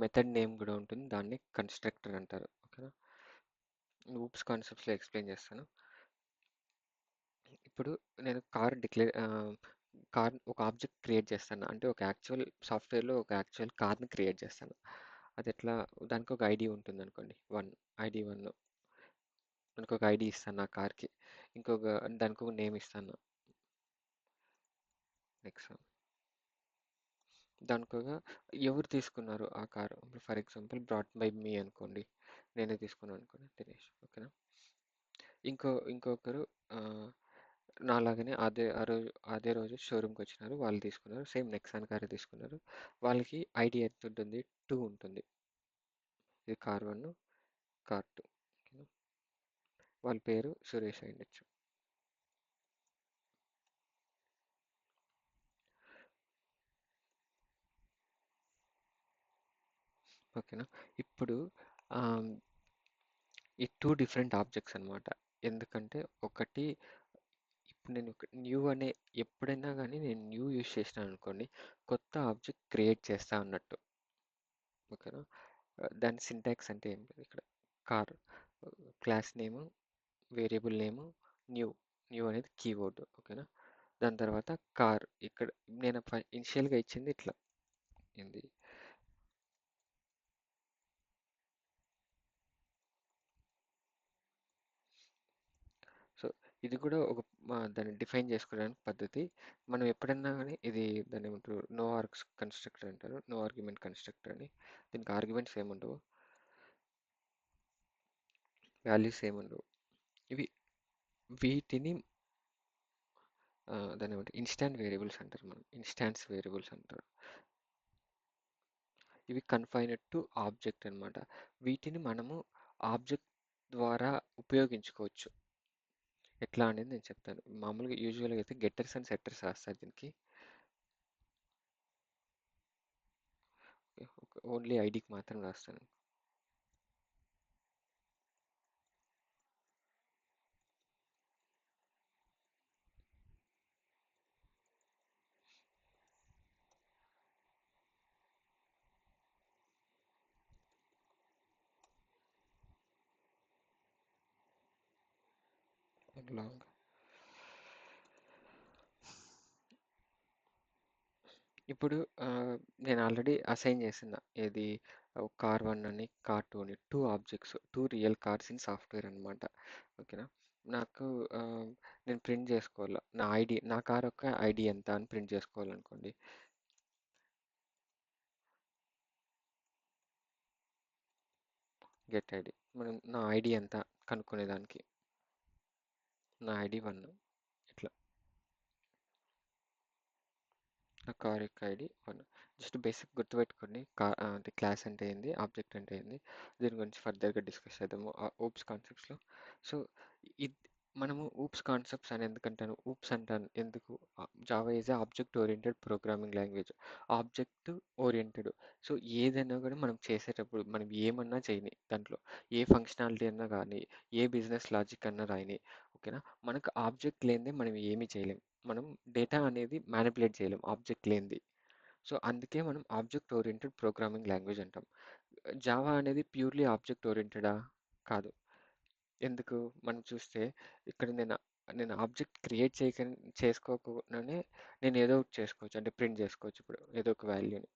మెథడ్ నేమ్ కూడా ఉంటుంది, దాన్ని కన్స్ట్రక్టర్ అంటారు. ఓకేనా. ఊప్స్ కాన్సెప్ట్స్లో ఎక్స్ప్లెయిన్ చేస్తాను. ఇప్పుడు నేను కార్ ఒక ఆబ్జెక్ట్ క్రియేట్ చేస్తాను, అంటే ఒక యాక్చువల్ సాఫ్ట్వేర్లో ఒక యాక్చువల్ కార్ని క్రియేట్ చేస్తాను. అది ఎట్లా, దానికి ఒక ఐడి ఉంటుంది అనుకోండి, ఐడి 1. దానికి ఒక ఐడి ఇస్తాను నా కార్కి. దానికి ఒక నేమ్ ఇస్తాను నెక్స్ట్. దానికి ఒక ఎవరు తీసుకున్నారు ఆ car, for example brought by me అనుకోండి, నేనే తీసుకున్నాను అనుకోండి, దినేష్. ఓకేనా. ఇంకొకరు నాలాగనే అదే రోజు షోరూమ్కి వచ్చినారు, వాళ్ళు తీసుకున్నారు, సేమ్ నెక్సాన్ కారే తీసుకున్నారు. వాళ్ళకి ఐడి ఎంత ఉంటుంది, 2 ఉంటుంది. ఇది కార్ 1, కార్ 2. వాళ్ళ పేరు సురేష్ అయ్యుండొచ్చు. ఓకేనా? ఇప్పుడు ఆహ్, ఈ 2 డిఫరెంట్ ఆబ్జెక్ట్స్ అన్నమాట. ఎందుకంటే ఒకటి ఇప్పుడు నేను ఒక న్యూ అనే ఎప్పుడైనా గానీ నేను న్యూ యూజ్ చేసినాననుకోండి, కొత్త ఆబ్జెక్ట్ క్రియేట్ చేస్తా అన్నట్టు. ఓకేనా? దాని సింటాక్స్ అంటే ఏం లేదు ఇక్కడ. కార్ క్లాస్ నేము, వేరియబుల్ నేము, న్యూ న్యూ అనేది కీవర్డ్. ఓకేనా? దాని తర్వాత కార్ ఇక్కడ నేను ఇనిషియల్‌గా ఇచ్చింది ఇట్లా ఏంది సో ఇది కూడా ఒక దాన్ని డిఫైన్ చేసుకోవడానికి పద్ధతి. మనం ఎప్పుడన్నా కానీ ఇది దాన్ని ఏమంటారు నో ఆర్గ్స్ కన్స్ట్రక్టర్ అంటారు. నో ఆర్గ్యుమెంట్ కన్స్ట్రక్టర్ అని. దీనికి ఆర్గ్యుమెంట్స్ ఏముండవు, వాల్యూస్ ఏముండవు. ఇవి వీటిని దాన్ని ఏమంటారు ఇన్స్టాంట్ వేరియబుల్స్ అంటారు. మనం ఇన్స్టాన్స్ వేరియబుల్స్ అంటారు. ఇవి కన్ఫైన్డ్ టు ఆబ్జెక్ట్ అన్నమాట. వీటిని మనము ఆబ్జెక్ట్ ద్వారా ఉపయోగించుకోవచ్చు. ఎట్లా అనేది నేను చెప్తాను. మామూలుగా యూజువల్గా అయితే గెట్టర్స్ అండ్ సెట్టర్స్ రాస్తారు దీనికి. ఓన్లీ ఐడికి మాత్రం రాస్తాను. లాంగ్ ఇప్పుడు నేను ఆల్రెడీ అసైన్ చేసిన ఏది కార్ వన్ అని కార్ టూ అని two objects two real cars in software అనమాట. ఓకేనా? నాకు ఆ, నేను ప్రింట్ చేసుకోవాలి నా ఐడి, నా కార్ యొక్క ఐడి ఎంత అని ప్రింట్ చేసుకోవాలనుకోండి. గెట్ ఐడి మనం నా ఐడి ఎంత కనుక్కునేదానికి నా ఐడి వన్ ఇట్లా నా కార్ యొక్క ఐడి వన్. జస్ట్ బేసిక్ గుర్తుపెట్టుకోండి అంటే క్లాస్ అంటే ఏంది, ఆబ్జెక్ట్ అంటే ఏంది. దీని గురించి ఫర్దర్గా డిస్కస్ చేద్దాము ఊప్స్ కాన్సెప్ట్స్లో. సో ఇది మనము ఊప్స్ కాన్సెప్ట్స్ అని ఎందుకంటాను, ఊప్స్ అంటాను ఎందుకు, Java is object oriented programming language. Object oriented. So ఏదైనా కూడా మనం చేసేటప్పుడు మనం ఏమన్నా చేయని దాంట్లో ఏ ఫంక్షనాలిటీ అన్నా కానీ ఏ బిజినెస్ లాజిక్ అన్నా రాయని. ఓకేనా? మనకు ఆబ్జెక్ట్ లేనిదే మనం ఏమీ చేయలేం. మనం డేటా అనేది మ్యానిపులేట్ చేయలేం ఆబ్జెక్ట్ లేనిది. సో అందుకే మనం ఆబ్జెక్ట్ ఓరియంటెడ్ ప్రోగ్రామింగ్ లాంగ్వేజ్ అంటాం. జావా అనేది ప్యూర్లీ ఆబ్జెక్ట్ ఓరియంటెడా? కాదు. ఎందుకు మనం చూస్తే ఇక్కడ నేను ఆబ్జెక్ట్ క్రియేట్ చేసుకోకుండానే నేను ఏదో ఒకటి చేసుకోవచ్చు. అంటే ప్రింట్ చేసుకోవచ్చు. ఇప్పుడు ఏదో ఒక వాల్యూని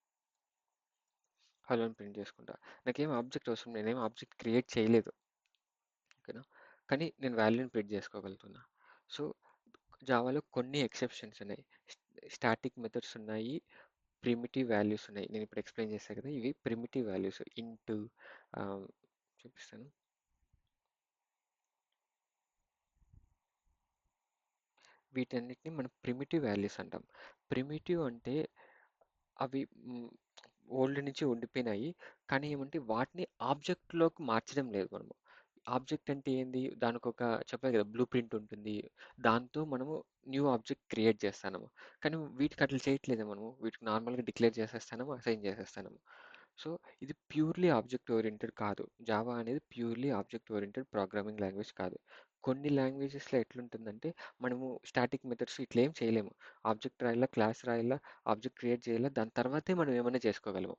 హలో అని ప్రింట్ చేసుకుంటా. నాకేం ఆబ్జెక్ట్ అవసరం, నేనేం ఆబ్జెక్ట్ క్రియేట్ చేయలేదు. ఓకేనా? కానీ నేను వాల్యూని ప్రింట్ చేసుకోగలుగుతున్నా. సో జావాలో కొన్ని ఎక్సెప్షన్స్ ఉన్నాయి. స్టాటిక్ మెథడ్స్ ఉన్నాయి, ప్రిమిటివ్ వాల్యూస్ ఉన్నాయి. నేను ఇప్పుడు ఎక్స్ప్లెయిన్ చేశాను కదా, ఇవి ప్రిమిటివ్ వాల్యూస్. ఇంటూ చూపిస్తాను. వీటన్నిటిని మనం ప్రిమిటివ్ వాల్యూస్ అంటాం. ప్రిమిటివ్ అంటే అవి ఓల్డ్ నుంచి ఉండిపోయినాయి. కానీ ఏమంటే వాటిని ఆబ్జెక్ట్లోకి మార్చడం లేదు మనము. ఆబ్జెక్ట్ అంటే ఏంది, దానికి ఒక చెప్పాను కదా బ్లూ ప్రింట్ ఉంటుంది. దాంతో మనము న్యూ ఆబ్జెక్ట్ క్రియేట్ చేస్తాము. కానీ వీటికి అట్లా చేయట్లేదు మనము. వీటికి నార్మల్గా డిక్లేర్ చేసేస్తాము, అసైన్ చేసేస్తాము. సో ఇది ప్యూర్లీ ఆబ్జెక్ట్ ఓరియంటెడ్ కాదు. జావా అనేది purely object oriented programming language కాదు. కొన్ని లాంగ్వేజెస్లో ఎట్లుంటుందంటే మనము స్టాటిక్ మెథడ్స్ ఇట్లా ఏం చేయలేము. ఆబ్జెక్ట్ రాయాలా, క్లాస్ రాయాలా, ఆబ్జెక్ట్ క్రియేట్ చేయాలా, దాని తర్వాతే మనం ఏమైనా చేసుకోగలము.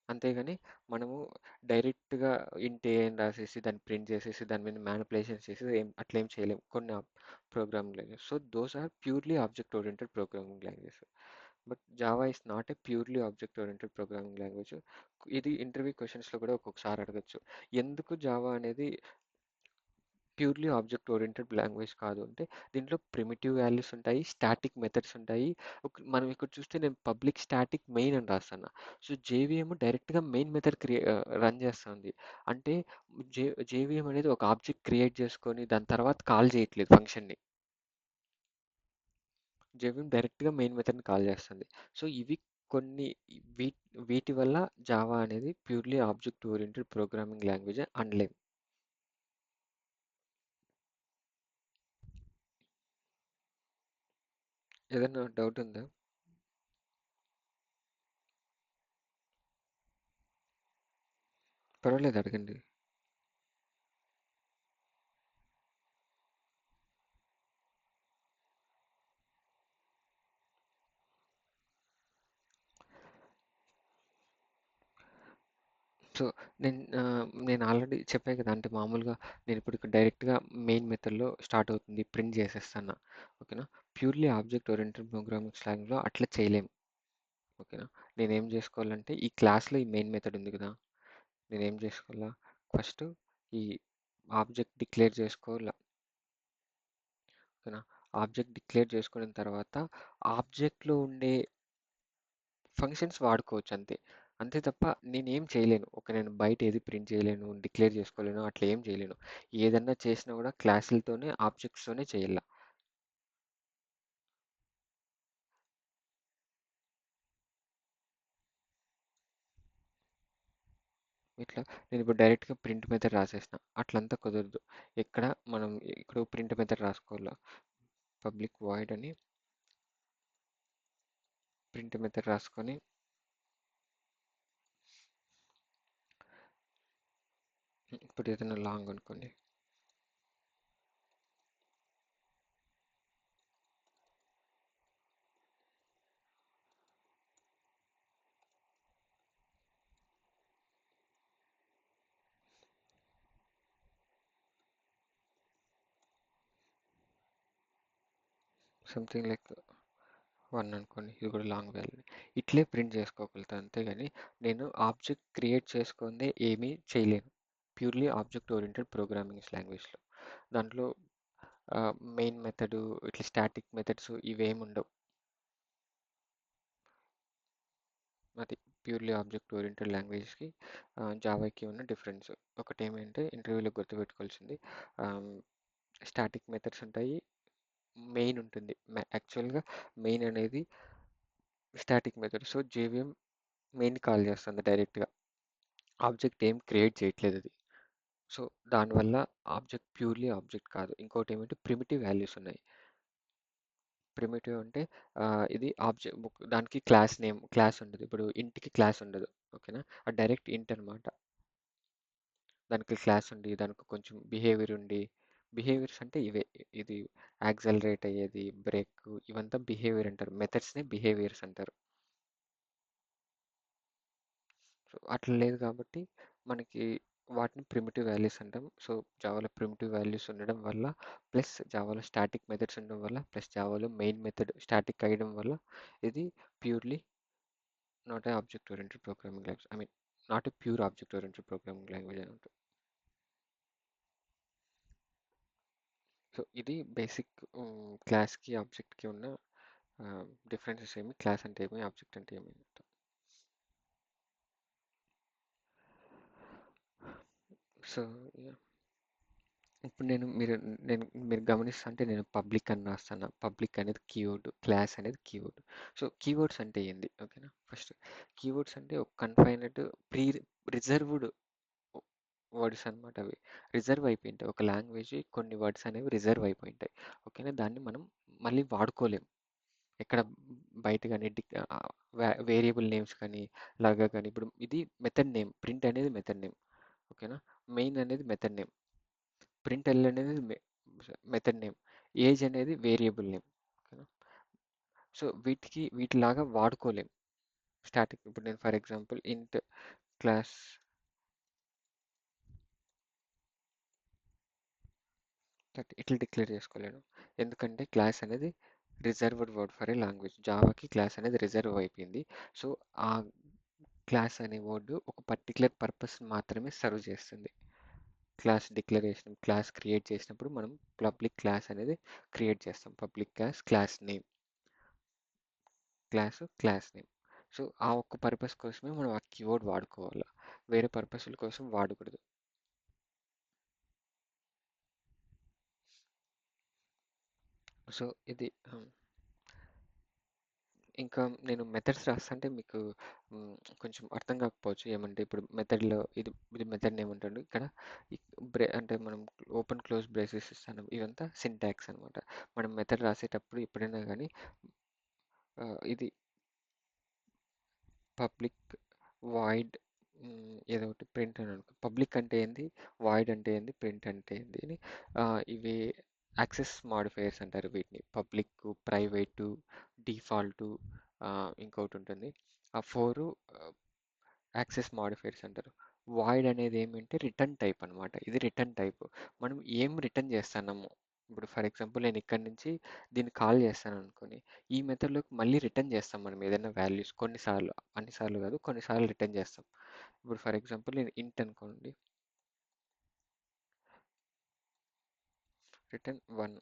అంతేగాని మనము డైరెక్ట్గా ఇంట్ ఏ అని రాసేసి దాన్ని ప్రింట్ చేసేసి దాని మీద మ్యానిపులేషన్ చేసి ఏం అట్లా ఏం చేయలేము కొన్ని programming language. So those are purely object oriented programming language. But Java is not a purely object oriented programming language. ఇది ఇంటర్వ్యూ క్వశ్చన్స్లో కూడా ఒక్కొక్కసారి అడగచ్చు. ఎందుకు జావా అనేది ప్యూర్లీ ఆబ్జెక్ట్ ఓరియంటెడ్ లాంగ్వేజ్ కాదు అంటే, దీంట్లో ప్రిమిటివ్ వాల్యూస్ ఉంటాయి, స్టాటిక్ మెథడ్స్ ఉంటాయి. మనం ఇక్కడ చూస్తే నేను పబ్లిక్ స్టాటిక్ మెయిన్ అని రాస్తాను. సో జేవిఎం డైరెక్ట్గా మెయిన్ మెథడ్ రన్ చేస్తుంది. అంటే జేవిఎం అనేది ఒక ఆబ్జెక్ట్ క్రియేట్ చేసుకొని దాని తర్వాత కాల్ చేయట్లేదు ఫంక్షన్ని. జేవిఎం డైరెక్ట్గా మెయిన్ మెథడ్ని కాల్ చేస్తుంది. సో ఇవి కొన్ని వీ వీటి వల్ల జావా అనేది purely object oriented programming language అనలేం. ఏదైనా డౌట్ ఉందా? పర్వాలేదు అడగండి. సో, నేను ఆల్రెడీ చెప్పా కదా! అంటే మామూలుగా నేనిప్పుడు ఇక్కడ డైరెక్ట్‌గా మెయిన్ మెథడ్‌లో స్టార్ట్ అవుతుంది. ప్రింట్ చేసేస్తన్న. ఓకేనా? ప్యూర్‌లీ ఆబ్జెక్ట్ ఓరియెంటెడ్ ప్రోగ్రామింగ్ స్లాంగ్‌లో అట్లా చేయలేం. ఓకేనా? నేనేం జేసుకోవాలంటే ఈ క్లాస్‌లో ఈ మెయిన్ మెథడ్ ఉంది గదా! నేనేం జేసుకోవాలా? ఫస్ట్ ఈ ఆబ్జెక్ట్ డిక్లేర్ జేసుకోవాల. ఓకేనా? ఆబ్జెక్ట్ డిక్లేర్ చేసుకున్న తర్వాత ఆబ్జెక్ట్‌లో ఉండే ఫంక్షన్స్ వాడుకోవచ్చు అంతే. అంతే తప్ప నేనేం చేయలేను. నేను బయట ఏది ప్రింట్ చేయలేను, డిక్లేర్ చేసుకోలేను, అట్లా ఏం చేయలేను. ఏదన్నా చేసినా కూడా క్లాసులతోనే, ఆబ్జెక్ట్స్తోనే చేయాల. ఇట్లా నేను ఇప్పుడు డైరెక్ట్‌గా ప్రింట్ మెథడ్ రాసేసిన. అట్లంతా కుదరదు. ఎక్కడ మనం ఇక్కడ ప్రింట్ మెథడ్ రాసుకోవాల. పబ్లిక్ వాయిడ్ అని ప్రింట్ మెథడ్ రాసుకొని ఇప్పుడు ఏదైనా లాంగ్ అనుకోండి. సంథింగ్ లైక్ 1 అనుకోండి. ఇది కూడా లాంగ్ వాల్యూ. ఇట్లే ప్రింట్ చేసుకోగలుగుతా అంతేగాని నేను ఆబ్జెక్ట్ క్రియేట్ చేసుకుందే ఏమీ చేయలేను. ప్యూర్లీ ఆబ్జెక్ట్ ఓరియెంటెడ్ ప్రోగ్రామింగ్ లాంగ్వేజ్లో. దాంట్లో మెయిన్ మెథడు ఇట్లా స్టాటిక్ మెథడ్స్ ఇవేమి ఉండవు. అది ప్యూర్లీ ఆబ్జెక్ట్ ఓరియెంటెడ్ లాంగ్వేజ్కి జావాకి ఉన్న డిఫరెన్స్. ఒకటి ఏమంటే ఇంటర్వ్యూలో గుర్తుపెట్టుకోవాల్సింది స్టాటిక్ మెథడ్స్ ఉంటాయి, మెయిన్ ఉంటుంది. యాక్చువల్గా మెయిన్ అనేది static method. So JVM main call చేస్తుంది డైరెక్ట్గా. ఆబ్జెక్ట్ ఏం క్రియేట్ చేయట్లేదు అది. సో దానివల్ల ఆబ్జెక్ట్ ప్యూర్లీ ఆబ్జెక్ట్ కాదు. ఇంకోటి ఏమంటే ప్రిమిటివ్ వాల్యూస్ ఉన్నాయి. ప్రిమిటివ్ అంటే ఇది ఆబ్జెక్ట్ దానికి క్లాస్ ఉండదు. ఇప్పుడు ఇంటికి క్లాస్ ఉండదు. ఓకేనా? అది డైరెక్ట్ ఇంట్ అనమాట. దానికి క్లాస్ ఉండి దానికి కొంచెం బిహేవియర్ ఉండి బిహేవియర్స్ అంటే ఇవే. ఇది యాక్సలరేట్ అయ్యేది, బ్రేక్, ఇవంతా బిహేవియర్ అంటారు. మెథడ్స్ని బిహేవియర్స్ అంటారు. సో అట్లా లేదు కాబట్టి మనకి వాటిని ప్రిమిటివ్ వాల్యూస్ అంటాం. సో జావాలో ప్రిమిటివ్ వాల్యూస్ ఉండడం వల్ల ప్లస్ జావాలో స్టాటిక్ మెథడ్స్ ఉండడం వల్ల ప్లస్ జావాలో మెయిన్ మెథడ్ స్టాటిక్ అయ్యడం వల్ల ఇది purely not a object oriented programming language. I mean not a pure object oriented programming language అని ఉంటుంది. సో ఇది బేసిక్ క్లాస్కి ఆబ్జెక్ట్కి ఉన్న డిఫరెన్సెస్ ఏమి, క్లాస్ అంటే ఏమి, ఆబ్జెక్ట్ అంటే ఏమి. సో ఇప్పుడు మీరు గమనిస్తుంటే నేను పబ్లిక్ అని రాస్తాను. పబ్లిక్ అనేది కీవర్డ్, క్లాస్ అనేది కీవర్డ్. సో కీవర్డ్స్ అంటే ఏంది? ఓకేనా? ఫస్ట్ కీవర్డ్స్ అంటే ఒక కన్ఫైన్డ్ ప్రీ రిజర్వ్డ్ వర్డ్స్ అనమాట అవి. రిజర్వ్ అయిపోయింటాయి. ఒక లాంగ్వేజ్ కొన్ని వర్డ్స్ అనేవి రిజర్వ్ అయిపోయింటాయి. ఓకేనా? దాన్ని మనం మళ్ళీ వాడుకోలేం. ఎక్కడ బయట కానీ వేరియబుల్ నేమ్స్ కానీ లాగా కానీ ఇప్పుడు ఇది మెథడ్ నేమ్. ప్రింట్ అనేది మెథడ్ నేమ్. ఓకేనా? మెయిన్ అనేది మెథడ్ నేమ్. ప్రింట్ ఎల్ అనేది మెథడ్ నేమ్. ఏజ్ అనేది వేరియబుల్ నేమ్. ఓకేనా? సో వీటిలాగా వాడుకోలేం. స్టాటిక్ ఇప్పుడు నేను ఫర్ ఎగ్జాంపుల్ ఇంట్ క్లాస్ ఇట్లా డిక్లేర్ చేసుకోలేను. ఎందుకంటే క్లాస్ అనేది reserved word for a language. జావాకి క్లాస్ అనేది రిజర్వ్ అయిపోయింది. సో ఆ క్లాస్ అనే వర్డ్ ఒక పర్టికులర్ పర్పస్ మాత్రమే సర్వ్ చేస్తుంది. క్లాస్ క్రియేట్ చేసినప్పుడు మనం పబ్లిక్ క్లాస్ అనేది క్రియేట్ చేస్తాం. Public class name. సో ఆ ఒక్క పర్పస్ కోసమే మనం ఆ కీవర్డ్ వాడుకోవాలి. వేరే పర్పస్ల కోసం వాడకూడదు. సో ఇది ఇంకా నేను మెథడ్స్ రాస్తుంటే మీకు మ్, కొంచెం అర్థం కాకపోవచ్చు. ఏమంటే ఇప్పుడు మెథడ్లో ఇది మెథడ్ ఏమంటాడు ఇక్కడ. అంటే మనం ఓపెన్ క్లోజ్ బ్రేసెస్ ఇస్తాను, ఇదంతా సింటాక్స్ అనమాట. మనం మెథడ్ రాసేటప్పుడు ఎప్పుడైనా కానీ ఇది పబ్లిక్ వాయిడ్ ఏదో ఒకటి ప్రింట్ అని అనుకో. పబ్లిక్ అంటే ఏంది, వాయిడ్ అంటే ఏంది, ప్రింట్ అంటే ఏంది అని ఇవి యాక్సెస్ మాడిఫైయర్స్ అంటారు వీటిని. పబ్లిక్, ప్రైవేటు, డిఫాల్టు, ఇంకొకటి ఉంటుంది. ఆ ఫోరు యాక్సెస్ మాడిఫైయర్స్ అంటారు. వాయిడ్ అనేది ఏమంటే రిటర్న్ టైప్ అనమాట. ఇది రిటర్న్ టైప్. మనం ఏం రిటర్న్ చేస్తున్నాము, ఇప్పుడు ఫర్ ఎగ్జాంపుల్ నేను ఇక్కడ నుంచి దీన్ని కాల్ చేస్తాను అనుకోని, ఈ మెథడ్లోకి మళ్ళీ రిటర్న్ చేస్తాం మనం ఏదైనా వాల్యూస్ కొన్నిసార్లు, అన్నిసార్లు కాదు, కొన్నిసార్లు రిటర్న్ చేస్తాం. ఇప్పుడు ఫర్ ఎగ్జాంపుల్ నేను ఇంట్ అనుకోండి, రిటర్న్ 1.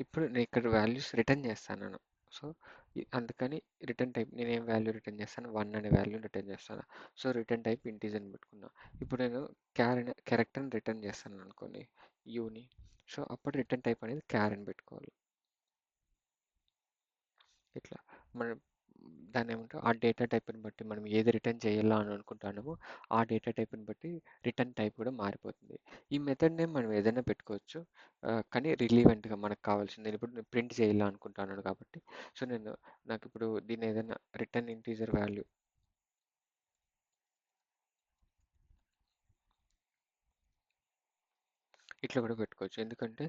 ఇప్పుడు నేను ఇక్కడ వాల్యూస్ రిటర్న్ చేస్తాను. సో అందుకని రిటర్న్ టైప్ నేను ఏం వాల్యూ రిటర్న్ చేస్తాను, 1 అనే వాల్యూ రిటర్న్ చేస్తాను. సో రిటర్న్ టైప్ ఇంటీజర్ అని పెట్టుకున్నా. ఇప్పుడు నేను క్యారెక్టర్ని రిటర్న్ చేస్తాను అనుకోండి, యూని. సో అప్పుడు రిటర్న్ టైప్ అనేది క్యార్ అని పెట్టుకోవాలి. ఇట్లా మనం దాన్ని ఏమంటాం, ఆ డేటా టైప్ని బట్టి మనం ఏది రిటర్న్ చేయాలా అని అనుకుంటున్నామో ఆ డేటా టైప్ని బట్టి రిటర్న్ టైప్ కూడా మారిపోతుంది. ఈ మెథడ్ నేమ్ మనం ఏదైనా పెట్టుకోవచ్చు, కానీ రిలీవెంట్గా మనకు కావాల్సింది. నేను ఇప్పుడు ప్రింట్ చేయాలా అనుకుంటున్నాను కాబట్టి, సో నాకు ఇప్పుడు దీని ఏదైనా రిటర్న్ ఇంటీజర్ వాల్యూ ఇట్లా కూడా పెట్టుకోవచ్చు. ఎందుకంటే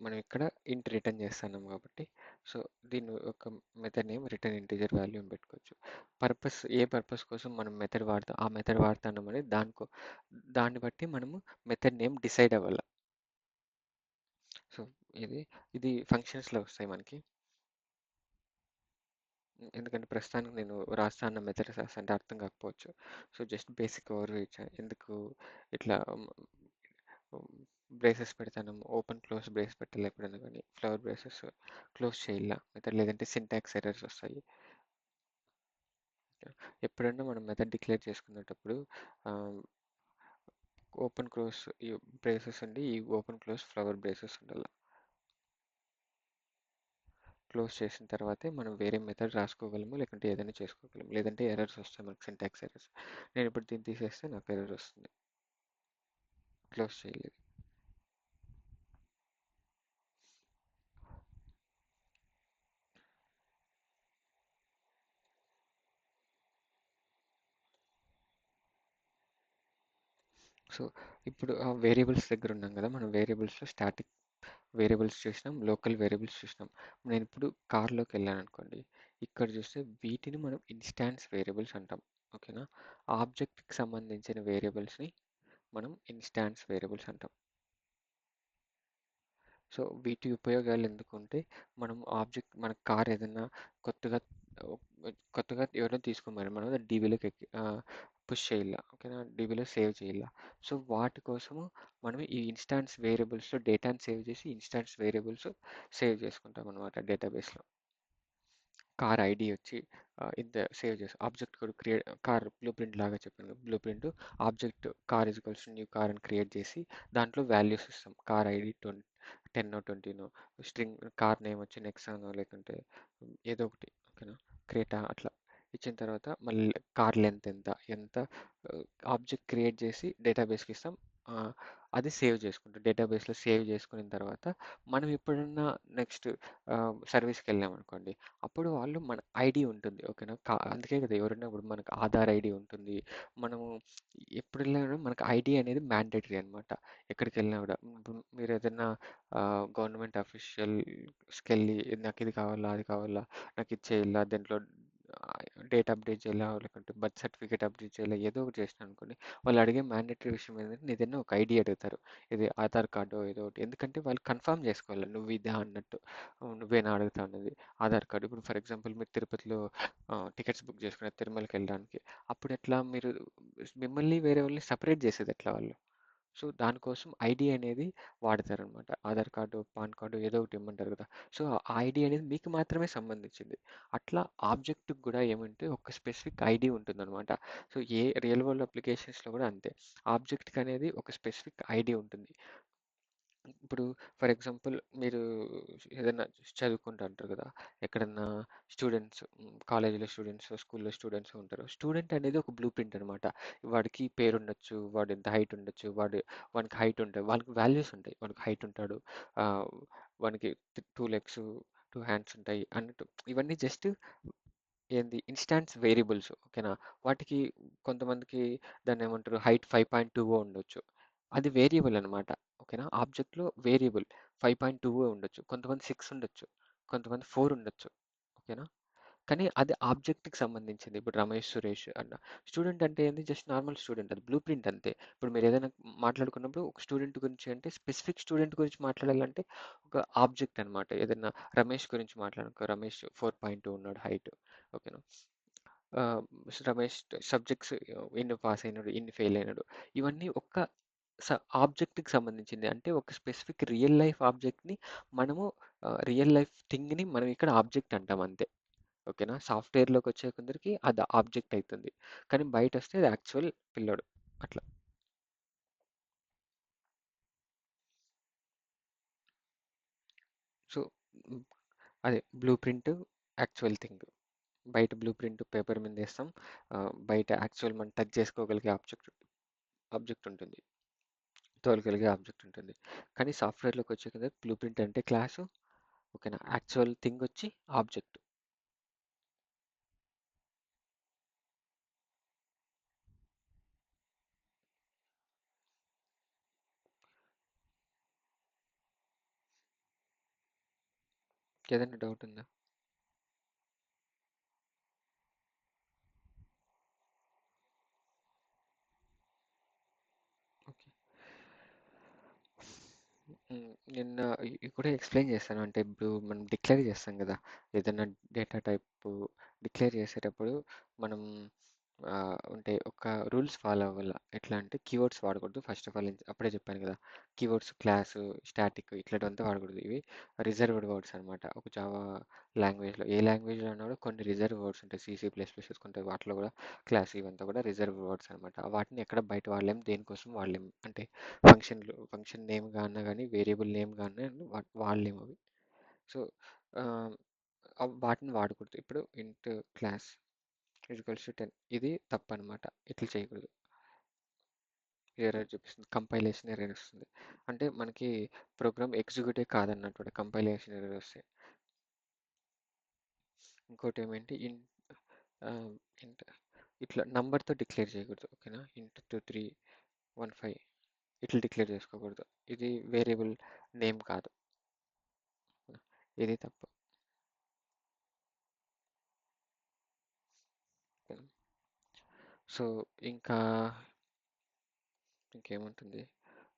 మనం ఇక్కడ ఇంట్ రిటర్న్ చేస్తున్నాం కాబట్టి. సో దీని ఒక method name return integer value అని పెట్టుకోవచ్చు. ఏ పర్పస్ కోసం మనం మెథడ్ వాడతాం, ఆ మెథడ్ వాడుతున్నాం అనేది దాన్ని బట్టి మనము మెథడ్ నేమ్ డిసైడ్ అవ్వాలి. సో ఇది ఇది ఫంక్షన్స్లో వస్తాయి మనకి. ఎందుకంటే ప్రస్తుతానికి నేను రాస్తాన్న మెథడ్స్ రాస్తా అర్థం కాకపోవచ్చు. సో జస్ట్ బేసిక్ ఓవర్ ఇచ్చాను. ఎందుకు ఇట్లా బ్రేసెస్ పెడతాను, ఓపెన్ క్లోజ్ బ్రేస్ పెట్టాలి ఎప్పుడైనా కానీ, ఫ్లవర్ బ్రేసెస్ క్లోజ్ చేయాల మెథడ్, లేదంటే సింటాక్స్ ఎర్రర్స్ వస్తాయి. ఎప్పుడైనా మనం మెథడ్ డిక్లేర్ చేసుకునేటప్పుడు ఓపెన్ క్లోజ్ ఈ బ్రేసెస్ అండి, ఈ ఓపెన్ క్లోజ్ ఫ్లవర్ బ్రేసెస్ ఉండాలి. క్లోజ్ చేసిన తర్వాతే మనం వేరే మెథడ్ రాసుకోగలము, లేకుంటే ఏదైనా చేసుకోగలము, లేదంటే ఎర్రర్స్ వస్తాయి మనకు, సింటాక్స్ ఎర్రర్స్. నేను ఇప్పుడు దీన్ని తీసేస్తే నాకు ఎర్రర్ వస్తుంది, క్లోజ్ చేయలేదు. సో ఇప్పుడు వేరియబుల్స్ దగ్గర ఉన్నాం కదా, మనం వేరియబుల్స్లో స్టాటిక్ వేరియబుల్స్ చూసినాం, లోకల్ వేరియబుల్స్ చూసినాం. నేను ఇప్పుడు కార్లోకి వెళ్ళాను అనుకోండి, ఇక్కడ చూస్తే వీటిని మనం ఇన్స్టాన్స్ వేరియబుల్స్ అంటాం. ఓకేనా. ఆబ్జెక్ట్కి సంబంధించిన వేరియబుల్స్ని మనం ఇన్స్టాన్స్ వేరియబుల్స్ అంటాం. సో వీటి ఉపయోగాలు ఎందుకుంటే, మనం మన కార్ ఏదైనా కొత్తగా కొత్తగా ఎవరైనా తీసుకోమని మనం డీబీలోకి పుష్ చేయాల, ఓకేనా, డీబీలో సేవ్ చేయాల. సో వాటి కోసము మనం ఈ ఇన్స్టాన్స్ వేరియబుల్స్లో డేటాను సేవ్ చేసి ఇన్స్టాన్స్ వేరియబుల్స్ సేవ్ చేసుకుంటాం అనమాట డేటాబేస్లో. కార్ ఐడి వచ్చి ఇంత సేవ్ చేసి ఆబ్జెక్ట్ కూడా కార్ బ్లూ ప్రింట్ లాగా చెప్పాను, blue print object car equals new car అని క్రియేట్ చేసి దాంట్లో వాల్యూస్ ఇస్తాం. Car ID 10 20 string, car name వచ్చి నెక్సానో లేకుంటే ఏదో ఒకటి, ఓకేనా, క్రేటా అట్లా ఇచ్చిన తర్వాత మళ్ళీ కార్ లెంత్ ఎంత ఎంత ఆబ్జెక్ట్ క్రియేట్ చేసి డేటాబేస్కి ఇస్తాం. ఆ, అది సేవ్ చేసుకుంటాం, డేటాబేస్లో సేవ్ చేసుకున్న తర్వాత మనం ఎప్పుడన్నా నెక్స్ట్ సర్వీస్కి వెళ్ళాం అనుకోండి, అప్పుడు వాళ్ళు మన ఐడి ఉంటుంది, ఓకేనా. అందుకే కదా ఎవరైనా ఇప్పుడు మనకు ఆధార్ ఐడి ఉంటుంది. మనము ఎప్పుడు వెళ్ళినా కూడా మనకు ఐడి అనేది మ్యాండేటరీ అనమాట. ఎక్కడికి వెళ్ళినా కూడా ఇప్పుడు మీరు ఏదైనా గవర్నమెంట్ అఫీషియల్స్కి వెళ్ళి నాకు ఇది కావాలా అది కావాలా, నాకు ఇది చేయాలా, దాంట్లో డేట్ అప్డేట్ చేయాలా, లేకుంటే బర్త్ సర్టిఫికేట్ అప్డేట్ చేయాలా, ఏదో ఒకటి చేసినా అనుకోండి, వాళ్ళు అడిగే మ్యాండేటరీ విషయం ఏంటంటే ఏదైనా ఒక ఐడి అడుగుతారు. ఇది ఆధార్ కార్డు ఏదో ఒకటి, ఎందుకంటే వాళ్ళు కన్ఫర్మ్ చేసుకోవాలి నువ్వు ఇదా అన్నట్టు, నువ్వేనా అడుగుతా ఉన్నది. ఆధార్ కార్డు ఇప్పుడు ఫర్ ఎగ్జాంపుల్ మీరు తిరుపతిలో టికెట్స్ బుక్ చేసుకున్నారు తిరుమలకి వెళ్ళడానికి, అప్పుడు ఎట్లా మీరు మిమ్మల్ని వేరే వాళ్ళని సపరేట్ చేసేది ఎట్లా వాళ్ళు. సో దానికోసం ఐడి అనేది వాడతారనమాట. ఆధార్ కార్డు, పాన్ కార్డు ఏదో ఒకటి ఇమ్మంటారు కదా! సో ఆ ఐడి అనేది మీకు మాత్రమే సంబంధించింది. అట్లా ఆబ్జెక్ట్‌కి కూడా ఏమంటే ఒక స్పెసిఫిక్ ఐడి ఉంటుందనమాట. సో ఏ రియల్ వరల్డ్ అప్లికేషన్స్‌లో కూడా అంతే. ఆబ్జెక్ట్‌కి అనేది ఒక స్పెసిఫిక్ ఐడి ఉంటుంది. ఇప్పుడు ఫర్ ఎగ్జాంపుల్ మీరు ఏదైనా చదువుకుంటూ ఉంటారు కదా! ఎక్కడన్నా స్టూడెంట్స్, కాలేజీలో స్టూడెంట్స్, స్కూల్లో స్టూడెంట్స్ ఉంటారు. స్టూడెంట్ అనేది ఒక బ్లూ ప్రింట్ అనమాట. వాడికి పేరు ఉండొచ్చు, వాడు ఎంత హైట్ ఉండొచ్చు, వానికి హైట్ ఉంటాయి, వానికి వాల్యూస్ ఉంటాయి. వాడికి హైట్ ఉంటాడు, ఆ, వానికి 2 లెగ్స్, 2 హ్యాండ్స్ ఉంటాయి అన్నట్టు. ఇవన్నీ జస్ట్ ఏంది ఇన్స్టాన్స్ వేరియబుల్స్, ఓకేనా? వాటికి కొంతమందికి దాన్ని ఏమంటారు, హైట్ 5.2 ఉండొచ్చు. అది వేరియబుల్ అనమాట, ఓకేనా? ఆబ్జెక్ట్లో వేరియబుల్ 5.2 ఉండొచ్చు, కొంతమంది 6 ఉండొచ్చు, కొంతమంది 4 ఉండొచ్చు, ఓకేనా? కానీ అది ఆబ్జెక్ట్కి సంబంధించింది. ఇప్పుడు రమేష్, సురేష్ అన్న స్టూడెంట్ అంటే ఏంది, జస్ట్ నార్మల్ స్టూడెంట్, అది బ్లూ ప్రింట్ అంతే. ఇప్పుడు మీరు ఏదైనా మాట్లాడుకున్నప్పుడు ఒక స్టూడెంట్ గురించి అంటే స్పెసిఫిక్ స్టూడెంట్ గురించి మాట్లాడాలంటే ఒక ఆబ్జెక్ట్ అనమాట. ఏదైనా రమేష్ గురించి మాట్లాడుకో, రమేష్ 4.2 ఉన్నాడు హైట్, ఓకేనా? ఆ, రమేష్ సబ్జెక్ట్స్ ఇన్ని పాస్ అయినాడు, ఇన్ని ఫెయిల్ అయినాడు, ఇవన్నీ ఒక్క ఆబ్జెక్ట్కి సంబంధించింది. అంటే ఒక స్పెసిఫిక్ రియల్ లైఫ్ ఆబ్జెక్ట్ని మనము, రియల్ లైఫ్ థింగ్ని మనం ఇక్కడ ఆబ్జెక్ట్ అంటాం అంతే, ఓకేనా? సాఫ్ట్వేర్లోకి వచ్చే కొందరికి అది ఆబ్జెక్ట్ అవుతుంది, కానీ బయట వస్తే అది యాక్చువల్ పిల్లోడు, అట్లా. సో అదే బ్లూ ప్రింట్, యాక్చువల్ థింగ్. బయట బ్లూ ప్రింట్ పేపర్ మీద వేస్తాం, బయట యాక్చువల్ మనం టచ్ చేసుకోగలిగే ఆబ్జెక్ట్ ఆబ్జెక్ట్ ఉంటుంది, తోలగలిగే ఆబ్జెక్ట్ ఉంటుంది. కానీ సాఫ్ట్వేర్లోకి వచ్చే కదా బ్లూ ప్రింట్ అంటే క్లాసు, ఓకేనా? యాక్చువల్ థింగ్ వచ్చి ఆబ్జెక్ట్. ఏదైనా డౌట్ ఉందా? ఓకే. నిన్న ఇవి కూడా ఎక్స్ప్లెయిన్ చేస్తాను. అంటే ఇప్పుడు మనం డిక్లేర్ చేస్తాం కదా, ఏదైనా డేటా టైప్ డిక్లేర్ చేసేటప్పుడు మనం అంటే ఒక రూల్స్ ఫాలో అవ్వాలి. ఎట్లా అంటే కీవర్డ్స్ వాడకూడదు ఫస్ట్ ఆఫ్ ఆల్. అప్పుడే చెప్పాను కదా, కీవర్డ్స్ క్లాసు, స్టాటిక్ ఇట్లాంటివంతా వాడకూడదు. ఇవి రిజర్వ్డ్ వర్డ్స్ అనమాట. ఒక జావా లాంగ్వేజ్లో, ఏ లాంగ్వేజ్లో అన్నా కూడా కొన్ని రిజర్వ్ వర్డ్స్ ఉంటాయి. C++ చూసుకుంటే వాటిలో కూడా క్లాస్ ఇవంతా కూడా రిజర్వ్ వర్డ్స్ అనమాట. వాటిని ఎక్కడ బయట వాడలేం, దేనికోసం వాడలేం అంటే ఫంక్షన్ నేమ్గా అన్నా కానీ, వేరియబుల్ నేమ్గా అన్నా వాడలేము అవి. సో వాటిని వాడకూడదు. ఇప్పుడు ఇంట్ క్లాస్ ఈక్వల్స్ టు 10, ఇది తప్పు అనమాట. ఇట్లా చేయకూడదు. ఎర్రర్ చూపిస్తుంది, కంపైలేషన్ ఎర్రర్ వస్తుంది. అంటే మనకి ప్రోగ్రామ్ ఎగ్జిక్యూటివ్ కాదన్నట్టు కంపైలేషన్ ఎర్రర్ వస్తే. ఇంకోటి ఏమంటే ఇంట్ ఇట్లా నంబర్తో డిక్లేర్ చేయకూడదు, ఓకేనా? ఇంట్ 2315 ఇట్లా డిక్లేర్ చేసుకోకూడదు. ఇది వేరియబుల్ నేమ్ కాదు, ఇది తప్పు. సో ఇంకా ఇంకేముంటుంది,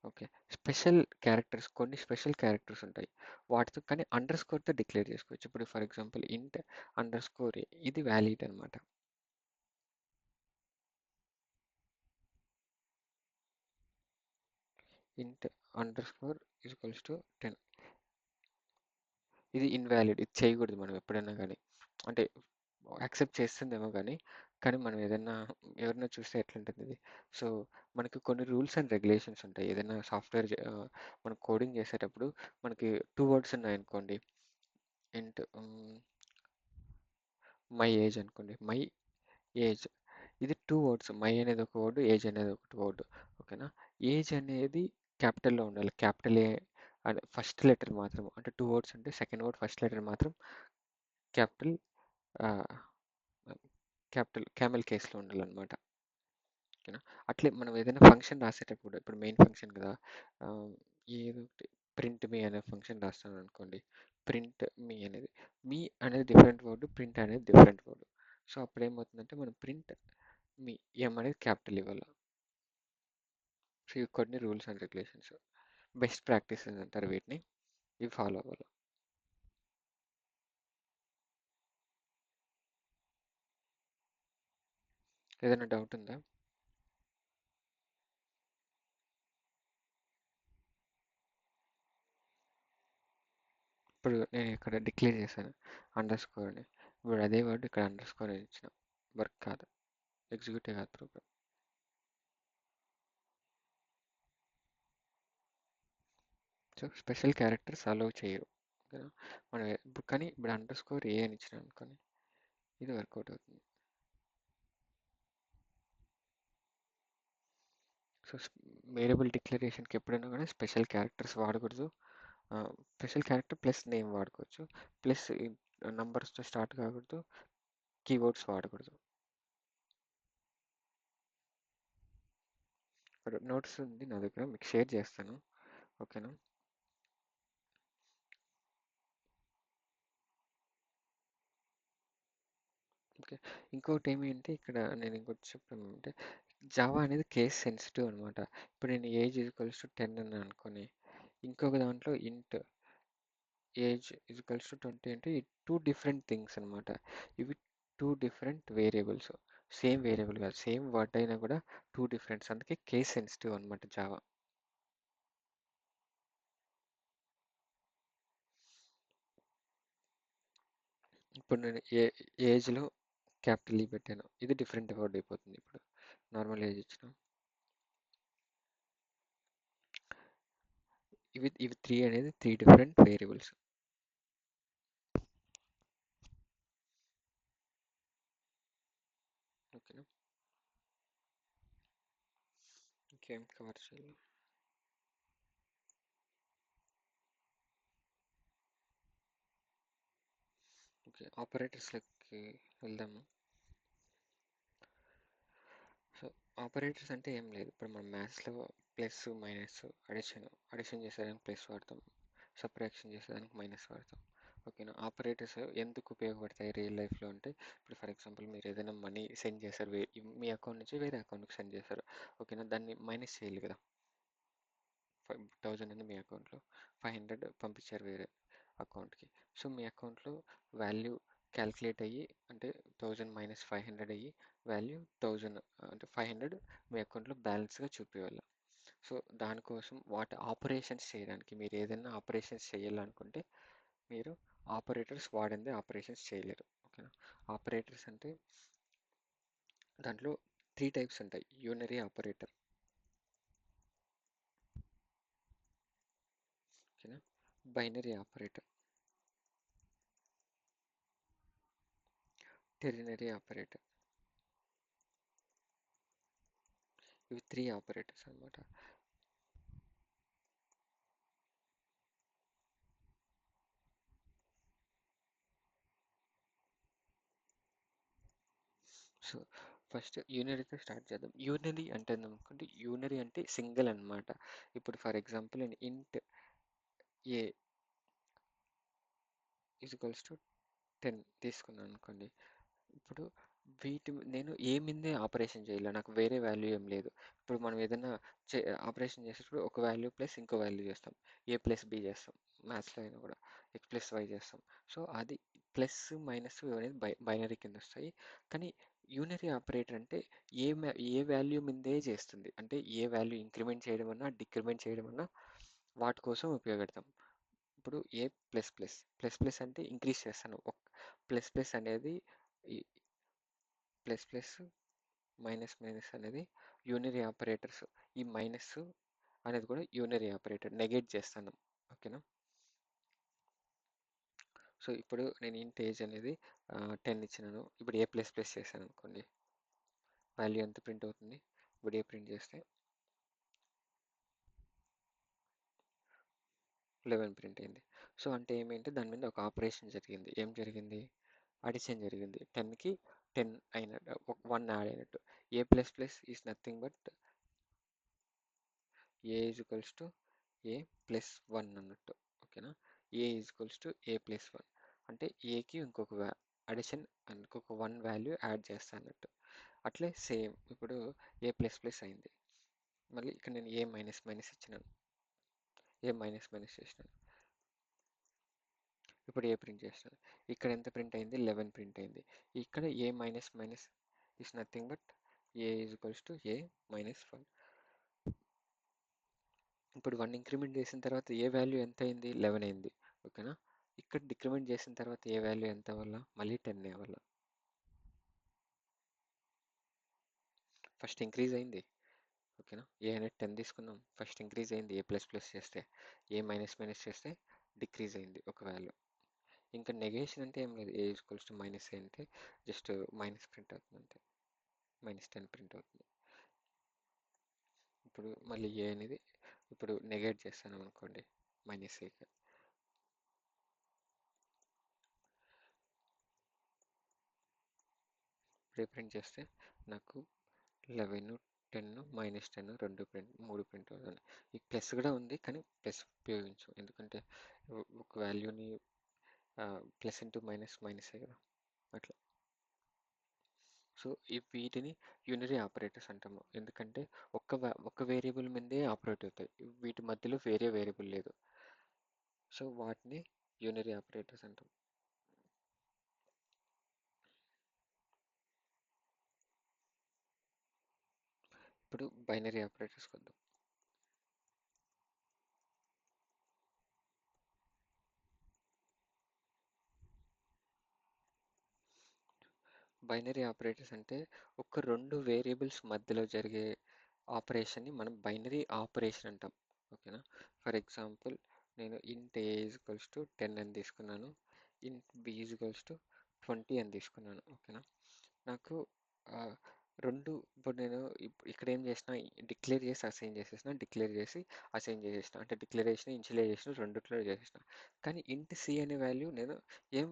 ఓకే. స్పెషల్ క్యారెక్టర్స్, కొన్ని స్పెషల్ క్యారెక్టర్స్ ఉంటాయి. వాటితో కానీ అండర్ స్కోర్తో డిక్లేర్ చేసుకోవచ్చు. ఇప్పుడు ఫర్ ఎగ్జాంపుల్ ఇంట్ అండర్ స్కోర్, ఇది వ్యాలిడ్ అనమాట. ఇంట్ అండర్ స్కోర్ ఈక్వల్స్ టు 10, ఇది ఇన్వాలిడ్, ఇది చేయకూడదు మనం ఎప్పుడైనా కానీ. అంటే యాక్సెప్ట్ చేస్తుందేమో కానీ మనం ఏదైనా ఎవరైనా చూస్తే ఎట్లుంటుంది ఇది. సో మనకి కొన్ని రూల్స్ అండ్ రెగ్యులేషన్స్ ఉంటాయి. ఏదైనా సాఫ్ట్వేర్ మనం కోడింగ్ చేసేటప్పుడు మనకి 2 వర్డ్స్ ఉన్నాయనుకోండి. ఇంట్ మై ఏజ్ అనుకోండి, మై ఏజ్, ఇది 2 వర్డ్స్. మై అనేది ఒక వర్డ్, ఏజ్ అనేది ఒకటి వర్డ్, ఓకేనా? ఏజ్ అనేది క్యాపిటల్లో ఉండాలి, క్యాపిటల్ ఏ అని ఫస్ట్ లెటర్ మాత్రం. అంటే 2 వర్డ్స్ అంటే సెకండ్ వర్డ్ ఫస్ట్ లెటర్ మాత్రం క్యాపిటల్, క్యాపిటల్ క్యామెల్ కేస్లో ఉండాలన్నమాట, ఓకేనా? అట్లే మనం ఏదైనా ఫంక్షన్ రాసేటప్పుడు, ఇప్పుడు మెయిన్ ఫంక్షన్ కదా, ఆ, ఏదో ఒకటి ప్రింట్ మీ అనే ఫంక్షన్ రాస్తాను అనుకోండి. ప్రింట్ మీ అనేది, మీ అనేది డిఫరెంట్ వర్డ్, ప్రింట్ అనేది డిఫరెంట్ వర్డ్. సో అప్పుడు ఏమవుతుందంటే మనం ప్రింట్ మీ ఎం అనేది క్యాపిటల్ ఇవ్వాలి. సో ఇవి కొన్ని rules and regulations, best practices అంటారు వీటిని. ఇవి ఫాలో అవ్వాలి. ఏదైనా డౌట్ ఉందా? ఇప్పుడు నేను ఇక్కడ డిక్లేర్ చేశాను అండర్ స్కోర్ అని. ఇప్పుడు అదే వర్డ్ ఇక్కడ అండర్ స్కోర్ అని ఇచ్చిన. వర్క్ కాదు, ఎగ్జిక్యూటివ్ కాదు program. So special characters allow చేయరు ఓకేనా. మనం ఇప్పుడు కానీ ఇప్పుడు అండర్ స్కోర్ ఏ అని ఇచ్చిన అనుకోని ఇది వర్కౌట్ అవుతుంది. సో వేరియబుల్ డిక్లరేషన్కి ఎప్పుడైనా కానీ స్పెషల్ క్యారెక్టర్స్ వాడకూడదు. స్పెషల్ క్యారెక్టర్ ప్లస్ నేమ్ వాడుకోవచ్చు, ప్లస్ నంబర్స్తో స్టార్ట్ కాకూడదు, కీవర్డ్స్ వాడకూడదు. నోట్స్ ఉంది నా దగ్గర, మీకు షేర్ చేస్తాను ఓకేనా. ఓకే, ఇంకోటి ఏమిటంటే ఇక్కడ నేను ఇంకోటి చెప్పడం ఏమంటే జావా అనేది కేస్ సెన్సిటివ్ అనమాట. ఇప్పుడు నేను ఏజ్ ఈక్వల్స్ టు 10 అని అనుకొని ఇంకొక దాంట్లో ఇంట్ ఏజ్ ఈక్వల్స్ టు 20 అంటే ఈ టూ డిఫరెంట్ థింగ్స్ అనమాట. ఇవి two different variables, same variable కాదు, సేమ్ వర్డ్ అయినా కూడా టూ డిఫరెంట్స్, అందుకే కేస్ సెన్సిటివ్ అనమాట జావా. ఇప్పుడు నేను ఏజ్లో క్యాపిటల్ ఈ పెట్టాను, ఇది డిఫరెంట్ వర్డ్ అయిపోతుంది. ఇప్పుడు నార్మల్ ఏజ్ ఇచ్చిన ఇవి త్రీ అనేది త్రీ డిఫరెంట్ వేరియబుల్స్ ఓకేనా. ఇంకేం కవర్ చేయాలి. ఓకే, ఆపరేటర్స్లోకి వెళ్దాము. సో ఆపరేటర్స్ అంటే ఏం లేదు, ఇప్పుడు మనం మ్యాథ్స్లో ప్లస్ మైనస్ అడిషన్ చేసేదానికి ప్లస్ వాడతాం, సబ్ట్రాక్షన్ చేసేదానికి మైనస్ వాడతాం ఓకేనా. ఆపరేటర్స్ ఎందుకు ఉపయోగపడతాయి రియల్ లైఫ్లో అంటే, ఇప్పుడు ఫర్ ఎగ్జాంపుల్ మీరు ఏదైనా మనీ సెండ్ చేశారు, మీ అకౌంట్ నుంచి వేరే అకౌంట్కి సెండ్ చేశారు ఓకేనా, దాన్ని మైనస్ చేయాలి కదా. 1000 ఉంది మీ అకౌంట్లో, 500 పంపించారు వేరే అకౌంట్కి. సో మీ అకౌంట్లో వాల్యూ క్యాల్కులేట్ అయ్యి అంటే 1000 మైనస్ 500 అయ్యి వాల్యూ 1000 అంటే 500 మీ అకౌంట్లో బ్యాలెన్స్గా చూపించాలి. సో దానికోసం వాటి ఆపరేషన్స్ చేయడానికి, మీరు ఏదైనా ఆపరేషన్స్ చేయాలనుకుంటే మీరు ఆపరేటర్స్ వాడిందే ఆపరేషన్స్ చేయలేరు ఓకేనా. ఆపరేటర్స్ అంటే దాంట్లో త్రీ టైప్స్ ఉంటాయి. యూనరీ ఆపరేటర్ ఓకేనా, బైనరీ ఆపరేటర్, టెరినరీ ఆపరేటర్. ఇవి త్రీ ఆపరేటర్స్ అనమాట. సో ఫస్ట్ యూనరీతో స్టార్ట్ చేద్దాం. యూనరీ అంటే అనుకుంటే యూనరీ అంటే సింగిల్ అనమాట. ఇప్పుడు ఫర్ ఎగ్జాంపుల్ నేను ఇంట్ ఏ ఈక్వల్స్ టు 10 తీసుకున్నాను అనుకోండి. ఇప్పుడు నేను ఏ మీదే ఆపరేషన్ చేయాలి, నాకు వేరే వాల్యూ ఏం లేదు. ఇప్పుడు మనం ఏదైనా ఆపరేషన్ చేసేటప్పుడు ఒక వాల్యూ ప్లస్ ఇంకో వాల్యూ చేస్తాం, ఏ ప్లస్ బి చేస్తాం, మ్యాథ్స్లో అయినా కూడా ఎక్స్ ప్లస్ వై చేస్తాం. సో అది ప్లస్ మైనస్ అనేది బైనరీ కింద వస్తాయి. కానీ యూనరీ ఆపరేటర్ అంటే ఏ వాల్యూ మీదే చేస్తుంది, అంటే ఏ వాల్యూ ఇంక్రిమెంట్ చేయడం అన్నా డిక్రిమెంట్ చేయడం అన్నా వాటి కోసం ఉపయోగపెడతాం. ఇప్పుడు ఏ ప్లస్ ప్లస్ ప్లస్ ప్లస్ అంటే ఇంక్రీజ్ చేస్తాను, ప్లస్ ప్లస్ అనేది ప్లస్ ప్లస్, మైనస్ మైనస్ అనేది యూనరీ ఆపరేటర్స్. ఈ మైనస్ అనేది కూడా యూనరీ ఆపరేటర్, నెగేట్ చేస్తాను ఓకేనా. సో ఇప్పుడు నేను ఇంట్ ఏజ్ అనేది 10 ఇచ్చినాను, ఇప్పుడు ఏ ప్లస్ ప్లస్ చేశాను అనుకోండి, వాల్యూ ఎంత ప్రింట్ అవుతుంది. ఇప్పుడు ఏ ప్రింట్ చేస్తే 11 ప్రింట్ అయింది. సో అంటే ఏమేంటి, దాని మీద ఒక ఆపరేషన్ జరిగింది. ఏం జరిగింది, అడిషన్ జరిగింది. 10కి 10 అయినట్టు, 1 యాడ్ అయినట్టు. A plus plus is nothing but A is equals to A plus 1 అన్నట్టు ఓకేనా. A is equals to A plus 1 అంటే ఏకి ఇంకొక అడిషన్, ఇంకొక 1 వాల్యూ యాడ్ చేస్తా అన్నట్టు. అట్లే సేమ్ ఇప్పుడు ఏ ప్లస్ ప్లస్ అయింది, మళ్ళీ ఇక్కడ నేను ఏ మైనస్ మైనస్ ఇచ్చినాను, ఏ మైనస్ మైనస్ చేసినాను, ఇప్పుడు ఏ ప్రింట్ చేసినాను. ఇక్కడ ఎంత ప్రింట్ అయింది, 11 ప్రింట్ అయింది. ఇక్కడ A minus minus is nothing but A is equals to A minus 1. ఇప్పుడు 1 ఇంక్రిమెంట్ చేసిన తర్వాత ఏ వాల్యూ ఎంత అయింది, 11 అయింది ఓకేనా. ఇక్కడ డిక్రిమెంట్ చేసిన తర్వాత ఏ వాల్యూ ఎంత అవ్వాలా? మళ్ళీ 10 అవ్వాలా. ఫస్ట్ ఇంక్రీజ్ అయింది. ఓకేనా? ఏ అనేది 10 తీసుకున్నాం, ఫస్ట్ ఇంక్రీజ్ అయింది. ఏ ప్లస్ ప్లస్ చేస్తే, ఏ మైనస్ మైనస్ చేస్తే డిక్రీజ్ అయింది ఒక వాల్యూ. ఇంకా నెగేషన్ అంటే ఏం లేదు. ఏ ఈక్వల్స్ టు మైనస్ ఏ అంటే జస్ట్ మైనస్ ప్రింట్ అవుతుంది అంతే. -10 ప్రింట్ అవుతుంది. ఇప్పుడు మళ్ళీ ఏ అనేది ఇప్పుడు నెగేట్ చేస్తాను అనుకోండి, -a రీప్రింట్ చేస్తే నాకు 11, 10, -10 రెండు ప్రింట్ 3 ప్రింట్ అవుతుంది. ఈ ప్లస్ కూడా ఉంది, కానీ ప్లస్ ఉపయోగించు, ఎందుకంటే ఒక వాల్యూని ప్లస్ ఇంటూ మైనస్ మైనసే కదా, అట్లా. సో ఈ వీటిని యూనరీ ఆపరేటర్స్ అంటాము, ఎందుకంటే ఒక వేరియబుల్ మీదే ఆపరేట్ అవుతాయి, వీటి మధ్యలో వేరే వేరియబుల్ లేదు. సో వాటిని యూనరీ ఆపరేటర్స్ అంటాం. ఇప్పుడు బైనరీ ఆపరేటర్స్ వద్దాం. బైనరీ ఆపరేటర్స్ అంటే ఒక రెండు వేరియబుల్స్ మధ్యలో జరిగే ఆపరేషన్ని మనం బైనరీ ఆపరేషన్ అంటాం. ఓకేనా? ఫర్ ఎగ్జాంపుల్, నేను ఇంట్ ఏ ఈజ్వల్స్ టు 10 అని తీసుకున్నాను, ఇంట్ బి ఈజ్వల్స్ టు 20 అని తీసుకున్నాను. ఓకేనా? నాకు రెండు, ఇప్పుడు నేను ఇక్కడ ఏం చేసిన, డిక్లేర్ చేసి అసైన్ చేసేసిన, డిక్లేర్ చేసి అసైన్ చేసేసిన, అంటే డిక్లరేషన్ ఇనిషియలైజేషన్ రెండిట్లో చేసేసిన. కానీ ఇంట్ సి అనే వాల్యూ నేను ఏం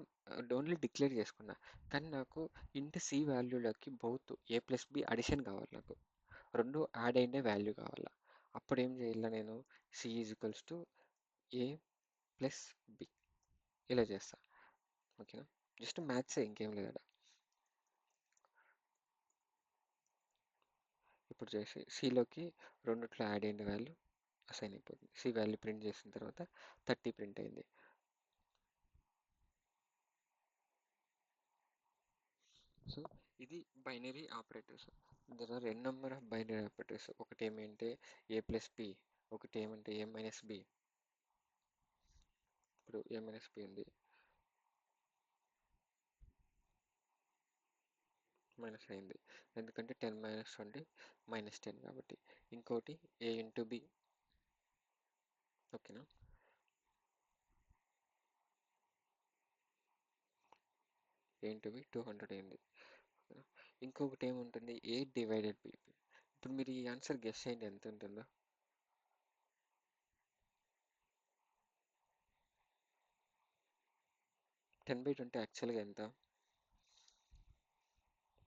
ఓన్లీ డిక్లేర్ చేసుకున్నా, కానీ నాకు ఇంట్ సి వాల్యూలకి బౌత్ ఏ ప్లస్ బి అడిషన్ కావాలి, నాకు రెండు యాడ్ అయిన వాల్యూ కావాలా. అప్పుడు ఏం చేయాలి, నేను C equals to A plus B ఇలా చేస్తా. ఓకేనా? జస్ట్ మ్యాథ్సే, ఇంకేం లేదా. ఇప్పుడు చేసి సిలోకి రెండిట్లో యాడ్ అయిన వాల్యూ అసైన్ అయిపోతుంది. సి వాల్యూ ప్రింట్ చేసిన తర్వాత 30 ప్రింట్ అయింది. సో ఇది binary operators. There are N number of binary operators. ఒకటి ఏమంటే ఏ ప్లస్ బి, ఒకటి ఏమంటే ఏ మైనస్ బి. ఇప్పుడు ఏ మైనస్ బి ఉంది, మైనస్ అయింది, ఎందుకంటే 10 - 20 -10 కాబట్టి. ఇంకోటి ఏ ఇంటూ బి. ఓకేనా? ఏ ఇంటూ బి 200 అయింది. ఇంకొకటి ఏముంటుంది, ఏ డివైడెడ్ బి. ఇప్పుడు మీరు ఈ ఆన్సర్ గెస్ చేయండి ఎంత ఉంటుందో. 10/20 యాక్చువల్గా ఎంత?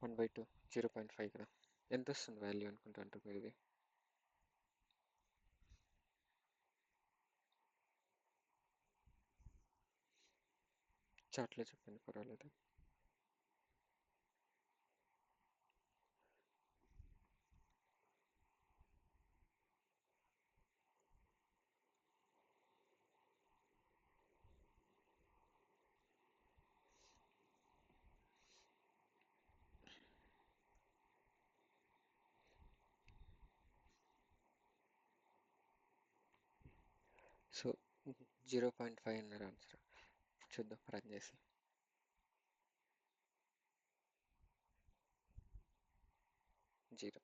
1/2, 0.5 కదా. ఎంత వస్తుంది వాల్యూ అనుకుంటా మీరు ఇది? చాట్లో చెప్పండి, పర్వాలేదు. సో 0.5 అన్నారు ఆన్సర్. చూద్దాం రన్ చేసి. 0.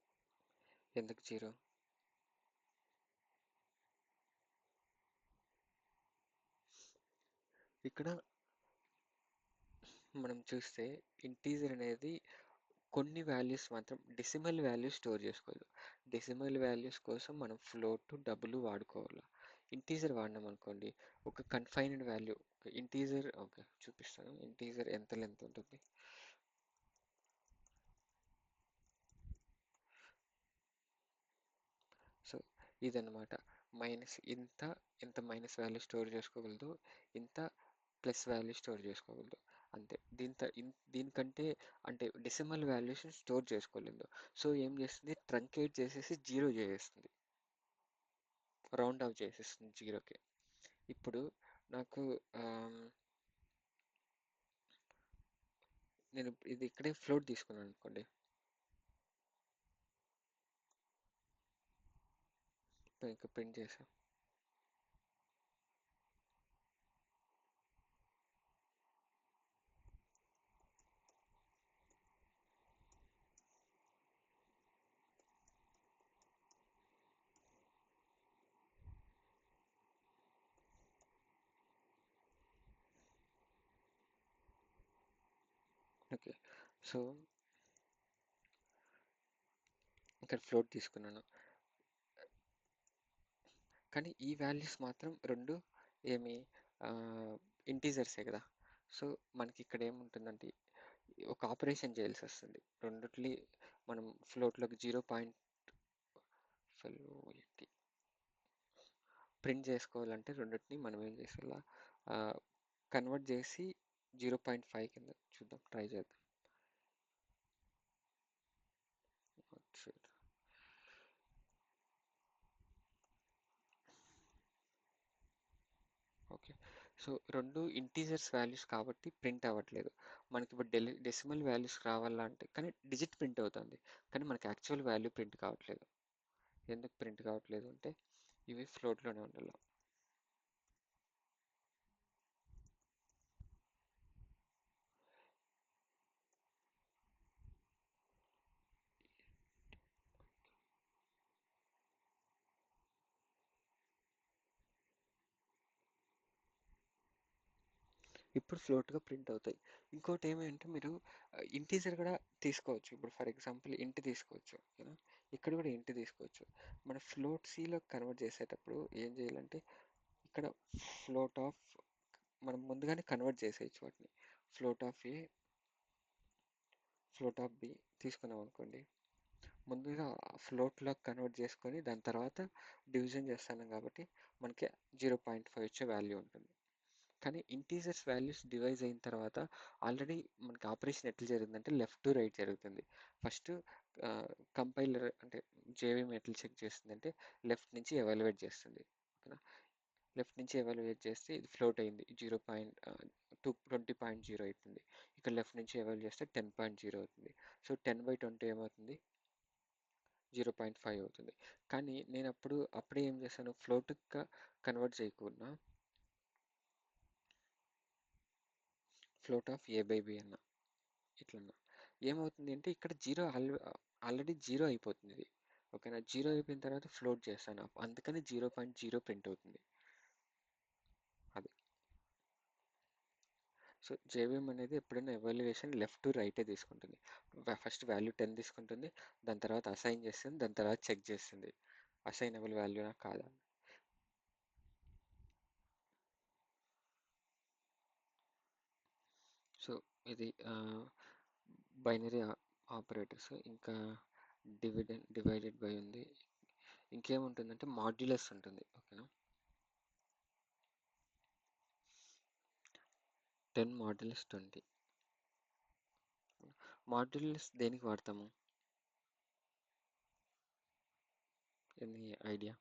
ఎందుకు 0? ఇక్కడ మనం చూస్తే ఇంటీజర్ అనేది కొన్ని వాల్యూస్ మాత్రం డెసిమల్ వాల్యూస్ స్టోర్ చేసుకోదు. డెసిమల్ వాల్యూస్ కోసం మనం ఫ్లోట్ డబుల్ వాడుకోవాలి. ఇంటీజర్ వాడినాం అనుకోండి, ఒక కన్ఫైన్డ్ వాల్యూ, ఇంటీజర్. ఓకే, చూపిస్తాను ఇంటీజర్ ఎంత లెంత్ ఉంటుంది. సో ఇదన్నమాట, మైనస్ ఇంత మైనస్ వాల్యూ స్టోర్ చేసుకోగలదు, ఇంత ప్లస్ వాల్యూ స్టోర్ చేసుకోగలదు, అంతే. దీనికంటే అంటే డెసిమల్ వాల్యూస్ స్టోర్ చేసుకోలేదు. సో ఏం చేస్తుంది, ట్రంకేట్ చేసేసి 0 చేసేస్తుంది, రౌండ్ ఆఫ్ చేసేస్తుంది 0కి. ఇప్పుడు నాకు నేను ఇది ఇక్కడే ఫ్లోట్ తీసుకున్నాను అనుకోండి, ఇంకా ప్రింట్ చేసాను. సో ఇక్కడ ఫ్లోట్ తీసుకున్నాను, కానీ ఈ వాల్యూస్ మాత్రం రెండు ఏమి ఇంటీజర్సే కదా. సో మనకి ఇక్కడ ఏముంటుందంటే ఒక ఆపరేషన్ చేయాల్సి వస్తుంది రెండిట్లి. మనం ఫ్లోట్లోకి 0.5 ప్రింట్ చేసుకోవాలంటే రెండింటిని మనం ఏం చేసేలా కన్వర్ట్ చేసి 0.5 కింద చూద్దాం, ట్రై చేద్దాం. ఓకే, సో రెండు ఇంటీజర్స్ వాల్యూస్ కాబట్టి ప్రింట్ అవ్వట్లేదు. మనకి ఇప్పుడు డెసిమల్ వాల్యూస్ రావాలంటే కానీ డిజిట్ ప్రింట్ అవుతుంది, కానీ మనకి యాక్చువల్ వాల్యూ ప్రింట్ కావట్లేదు. ఎందుకు ప్రింట్ కావట్లేదు అంటే ఇవి ఫ్లోట్లోనే ఉండాలి. ఇప్పుడు ఫ్లోట్గా ప్రింట్ అవుతాయి. ఇంకోటి ఏమంటే మీరు ఇంటీజర్ కూడా తీసుకోవచ్చు. ఇప్పుడు ఫర్ ఎగ్జాంపుల్ ఇంటి తీసుకోవచ్చు, ఓకేనా. ఇక్కడ కూడా ఇంటి తీసుకోవచ్చు. మన ఫ్లోట్ సిలో కన్వర్ట్ చేసేటప్పుడు ఏం చేయాలంటే ఇక్కడ ఫ్లోట్ ఆఫ్ మనం ముందుగానే కన్వర్ట్ చేసేయచ్చు వాటిని. Float of A, float of B తీసుకున్నాం అనుకోండి. ముందుగా ఫ్లోట్లో కన్వర్ట్ చేసుకొని దాని తర్వాత డివిజన్ చేస్తాను కాబట్టి మనకి 0.5 వచ్చే వాల్యూ ఉంటుంది. కానీ ఇంటీజర్స్ వాల్యూస్ డివైజ్ అయిన తర్వాత ఆల్రెడీ మనకి ఆపరేషన్ ఎట్లా జరుగుతుందంటే లెఫ్ట్ టు రైట్ జరుగుతుంది. ఫస్ట్ కంపైలర్ అంటే జేవిఎం ఎట్లా చెక్ చేస్తుంది అంటే లెఫ్ట్ నుంచి ఎవాల్యుయేట్ చేస్తుంది, ఓకేనా. లెఫ్ట్ నుంచి ఎవాల్యుయేట్ చేస్తే ఇది ఫ్లోట్ అయింది 20.0 అవుతుంది. ఇక్కడ లెఫ్ట్ నుంచి ఎవాల్యుయేట్ చేస్తే 10.0 అవుతుంది. సో 10/20 ఏమవుతుంది, 0.5 అవుతుంది. కానీ నేను అప్పుడే ఏం చేశాను, ఫ్లోట్గా కన్వర్ట్ చేయకుండా float of A by B అన్న ఇట్లన్నా ఏమవుతుంది అంటే ఇక్కడ ఆల్రెడీ జీరో అయిపోతుంది ఇది, ఓకేనా. జీరో అయిపోయిన తర్వాత ఫ్లోట్ చేస్తాను, అందుకని 0.0 ప్రింట్ అవుతుంది అది. సో జేవిఎం అనేది ఎప్పుడైనా ఎవాల్యుయేషన్ లెఫ్ట్ టు రైటే తీసుకుంటుంది. ఫస్ట్ వాల్యూ 10 తీసుకుంటుంది, దాని తర్వాత అసైన్ చేస్తుంది, దాని తర్వాత చెక్ చేస్తుంది అసైనబుల్ వాల్యూనా కాదా. సో ఇది బైనరీ ఆపరేటర్స్. ఇంకా డివైడెడ్ బై ఉంది. ఇంకేముంటుందంటే మాడ్యులస్ ఉంటుంది, ఓకేనా. 10 మాడ్యులస్ 20. మాడ్యులస్ దేనికి వాడతాము, ఎనీ ఐడియా?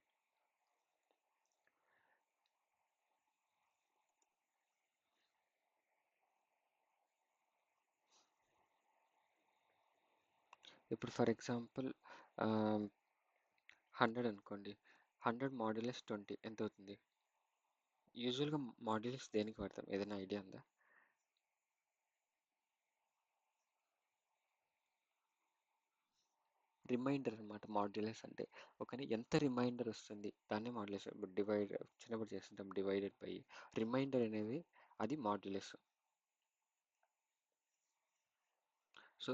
ఇప్పుడు ఫర్ ఎగ్జాంపుల్ 100 అనుకోండి, 100 మాడ్యులస్ 20 ఎంత అవుతుంది? యూజువల్గా మాడ్యులస్ దేనికి వాడతాం, ఏదైనా ఐడియా ఉందా? రిమైండర్ అనమాట మాడ్యులస్ అంటే. ఓకేనా, ఎంత రిమైండర్ వస్తుంది దాన్ని మాడ్యులస్. ఇప్పుడు చిన్నప్పుడు చేస్తుంటాం డివైడెడ్ బై. రిమైండర్ అనేది అది మాడ్యులస్. సో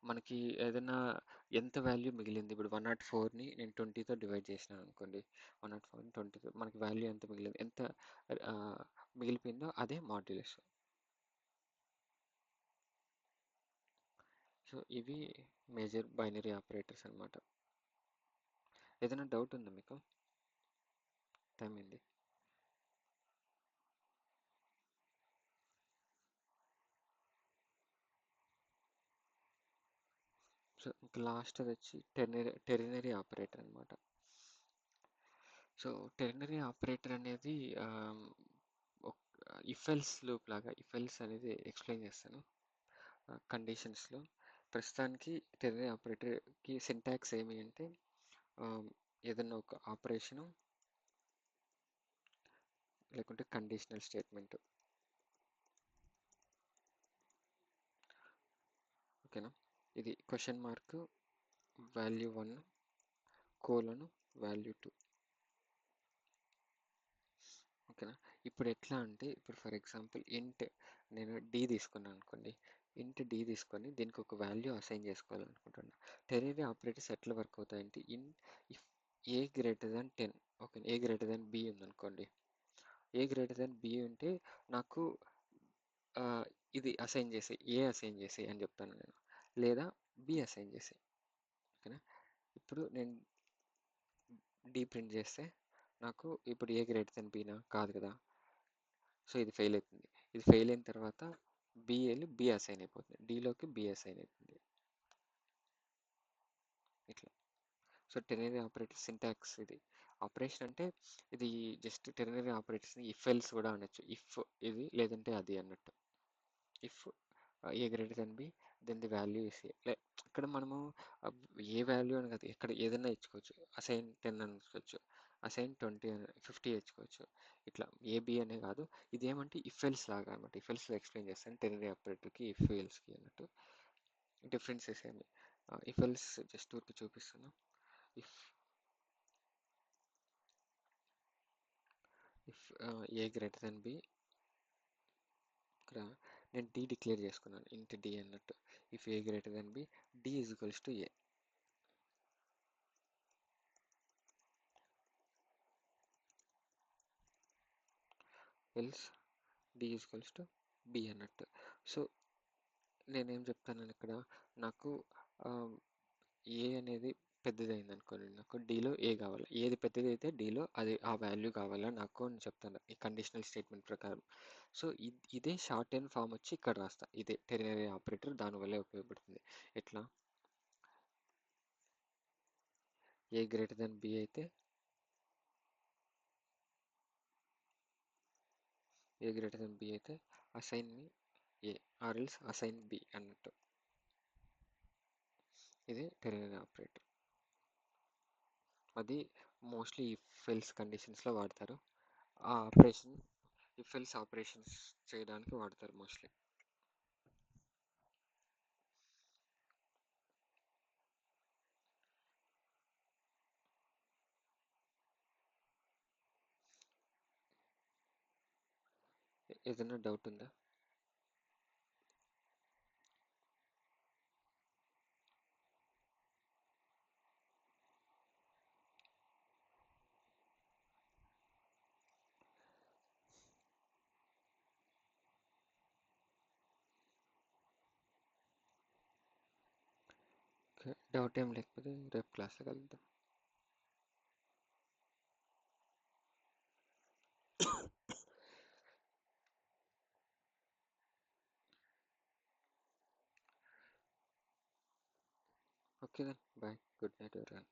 మనకి ఏదైనా ఎంత వాల్యూ మిగిలింది, ఇప్పుడు 104ని నేను 20తో డివైడ్ చేసినాను అనుకోండి, 104ని 20తో మనకి వాల్యూ ఎంత మిగిలింది, ఎంత ఆ, మిగిలిపోయిందో అదే మాడ్యులస్. సో ఇవి మేజర్ బైనరీ ఆపరేటర్స్ అనమాట. ఏదైనా డౌట్ ఉందా మీకు? టైం ఏంది? సో ఇంకా లాస్ట్ అది వచ్చి టెరినరీ ఆపరేటర్ అనమాట. సో టెరినరీ ఆపరేటర్ అనేది ఇఫ్ ఎల్స్ లూప్ లాగా. ఇఫ్ ఎల్స్ అనేది ఎక్స్ప్లెయిన్ చేస్తాను కండిషన్స్లో. ప్రస్తుతానికి టెరినరీ ఆపరేటర్కి సింటాక్స్ ఏమి అంటే ఏదన్నా ఒక ఆపరేషను లేకుంటే కండిషనల్ స్టేట్మెంట్, ఓకేనా. ఇది క్వశ్చన్ మార్క్ వాల్యూ 1 కోలను వాల్యూ 2, ఓకేనా. ఇప్పుడు ఎట్లా అంటే ఇప్పుడు ఫర్ ఎగ్జాంపుల్ ఇంట్ నేను డి తీసుకున్నాను అనుకోండి. ఇంట్ డి తీసుకొని దీనికి ఒక వాల్యూ అసైన్ చేసుకోవాలనుకుంటున్నా. టెర్నరీ ఆపరేటర్స్ ఎట్లా వర్క్ అవుతాయంటే if A greater than 10, okay, A greater than B ఉందనుకోండి. ఏ గ్రేటర్ దాన్ బి ఉంటే నాకు ఆ, ఇది అసైన్ చేసి ఏ అసైన్ చేసి అని చెప్తాను నేను, లేదా బి అసైన్ చేసి. ఓకేనా. ఇప్పుడు నేను డి ప్రింట్ చేస్తే నాకు ఇప్పుడు ఏ గ్రేటర్ దాన్ బినా కాదు కదా. సో ఇది ఫెయిల్ అవుతుంది. ఇది ఫెయిల్ అయిన తర్వాత బి వెళ్ళి బి అసైన్ అయిపోతుంది, డిలోకి బి అసైన్ అవుతుంది. ఇట్లా. సో టెర్నరీ ఆపరేటర్ సింటాక్స్ ఇది. ఆపరేషన్ అంటే ఇది జస్ట్ టెర్నరీ ఆపరేటర్స్ని ఇఫ్ ఎల్స్ కూడా అనొచ్చు. ఇఫ్ ఇది లేదంటే అది అన్నట్టు. If A greater than B then the value is A. ఇక్కడ మనము uh, ఏ వాల్యూ అని కాదు, ఇక్కడ ఏదైనా ఇచ్చుకోవచ్చు. అసైన్ 10 అని ఇచ్చుకోవచ్చు, అసైన్ 20 అని 50 ఇచ్చుకోవచ్చు. ఇట్లా ఏబి అనే కాదు. ఇది ఏమంటే ఇఫ్ ఎల్స్ లాగా అనమాట. ఇఫ్ ఎల్స్లో ఎక్స్ప్లెయిన్ చేస్తాను టెర్నరీ ఆపరేటర్కి ఇఫ్ ఎల్స్కి అన్నట్టు డిఫరెన్సెస్ ఏమి. ఇఫ్ ఎల్స్ జస్ట్ ఊరికి చూపిస్తున్నాం. If if A greater than B, ఇక్కడ నేను డి డిక్లేర్ చేసుకున్నాను ఇంట్ డి అన్నట్టు. If A greater than B D is equals to A. Else D is equals to B అన్నట్టు. సో నేనేం చెప్తాను ఇక్కడ, నాకు ఏ అనేది పెద్దదైంది అనుకోండి, నాకు డీలో ఏ కావాలి. ఏది పెద్దది అయితే డీలో అది ఆ వాల్యూ కావాలా నాకు అని చెప్తాను ఈ కండిషనల్ స్టేట్మెంట్ ప్రకారం. సో ఇదే షార్ట్ అండ్ ఫామ్ వచ్చి ఇక్కడ రాస్తా. ఇదే టెర్నరీ ఆపరేటర్, దానివల్లే ఉపయోగపడుతుంది. ఎట్లా, ఏ గ్రేటర్ దెన్ బి అయితే ఏ గ్రేటర్ దెన్ బి అయితే assign me A or else assign B అన్నట్టు. ఇది టెర్నరీ ఆపరేటర్. అది మోస్ట్లీ ఇఫ్ ఎల్స్ కండిషన్స్లో వాడతారు. ఆ ఆపరేషన్ ఇఫ్ ఎల్స్ ఆపరేషన్స్ చేయడానికి వాడతారు మోస్ట్లీ. ఏదైనా డౌట్ ఉందా? ఓకే, డౌట్ ఏం లేకపోతే రేపు క్లాస్లో కలుద్దాం. Okay then bye, good night everyone.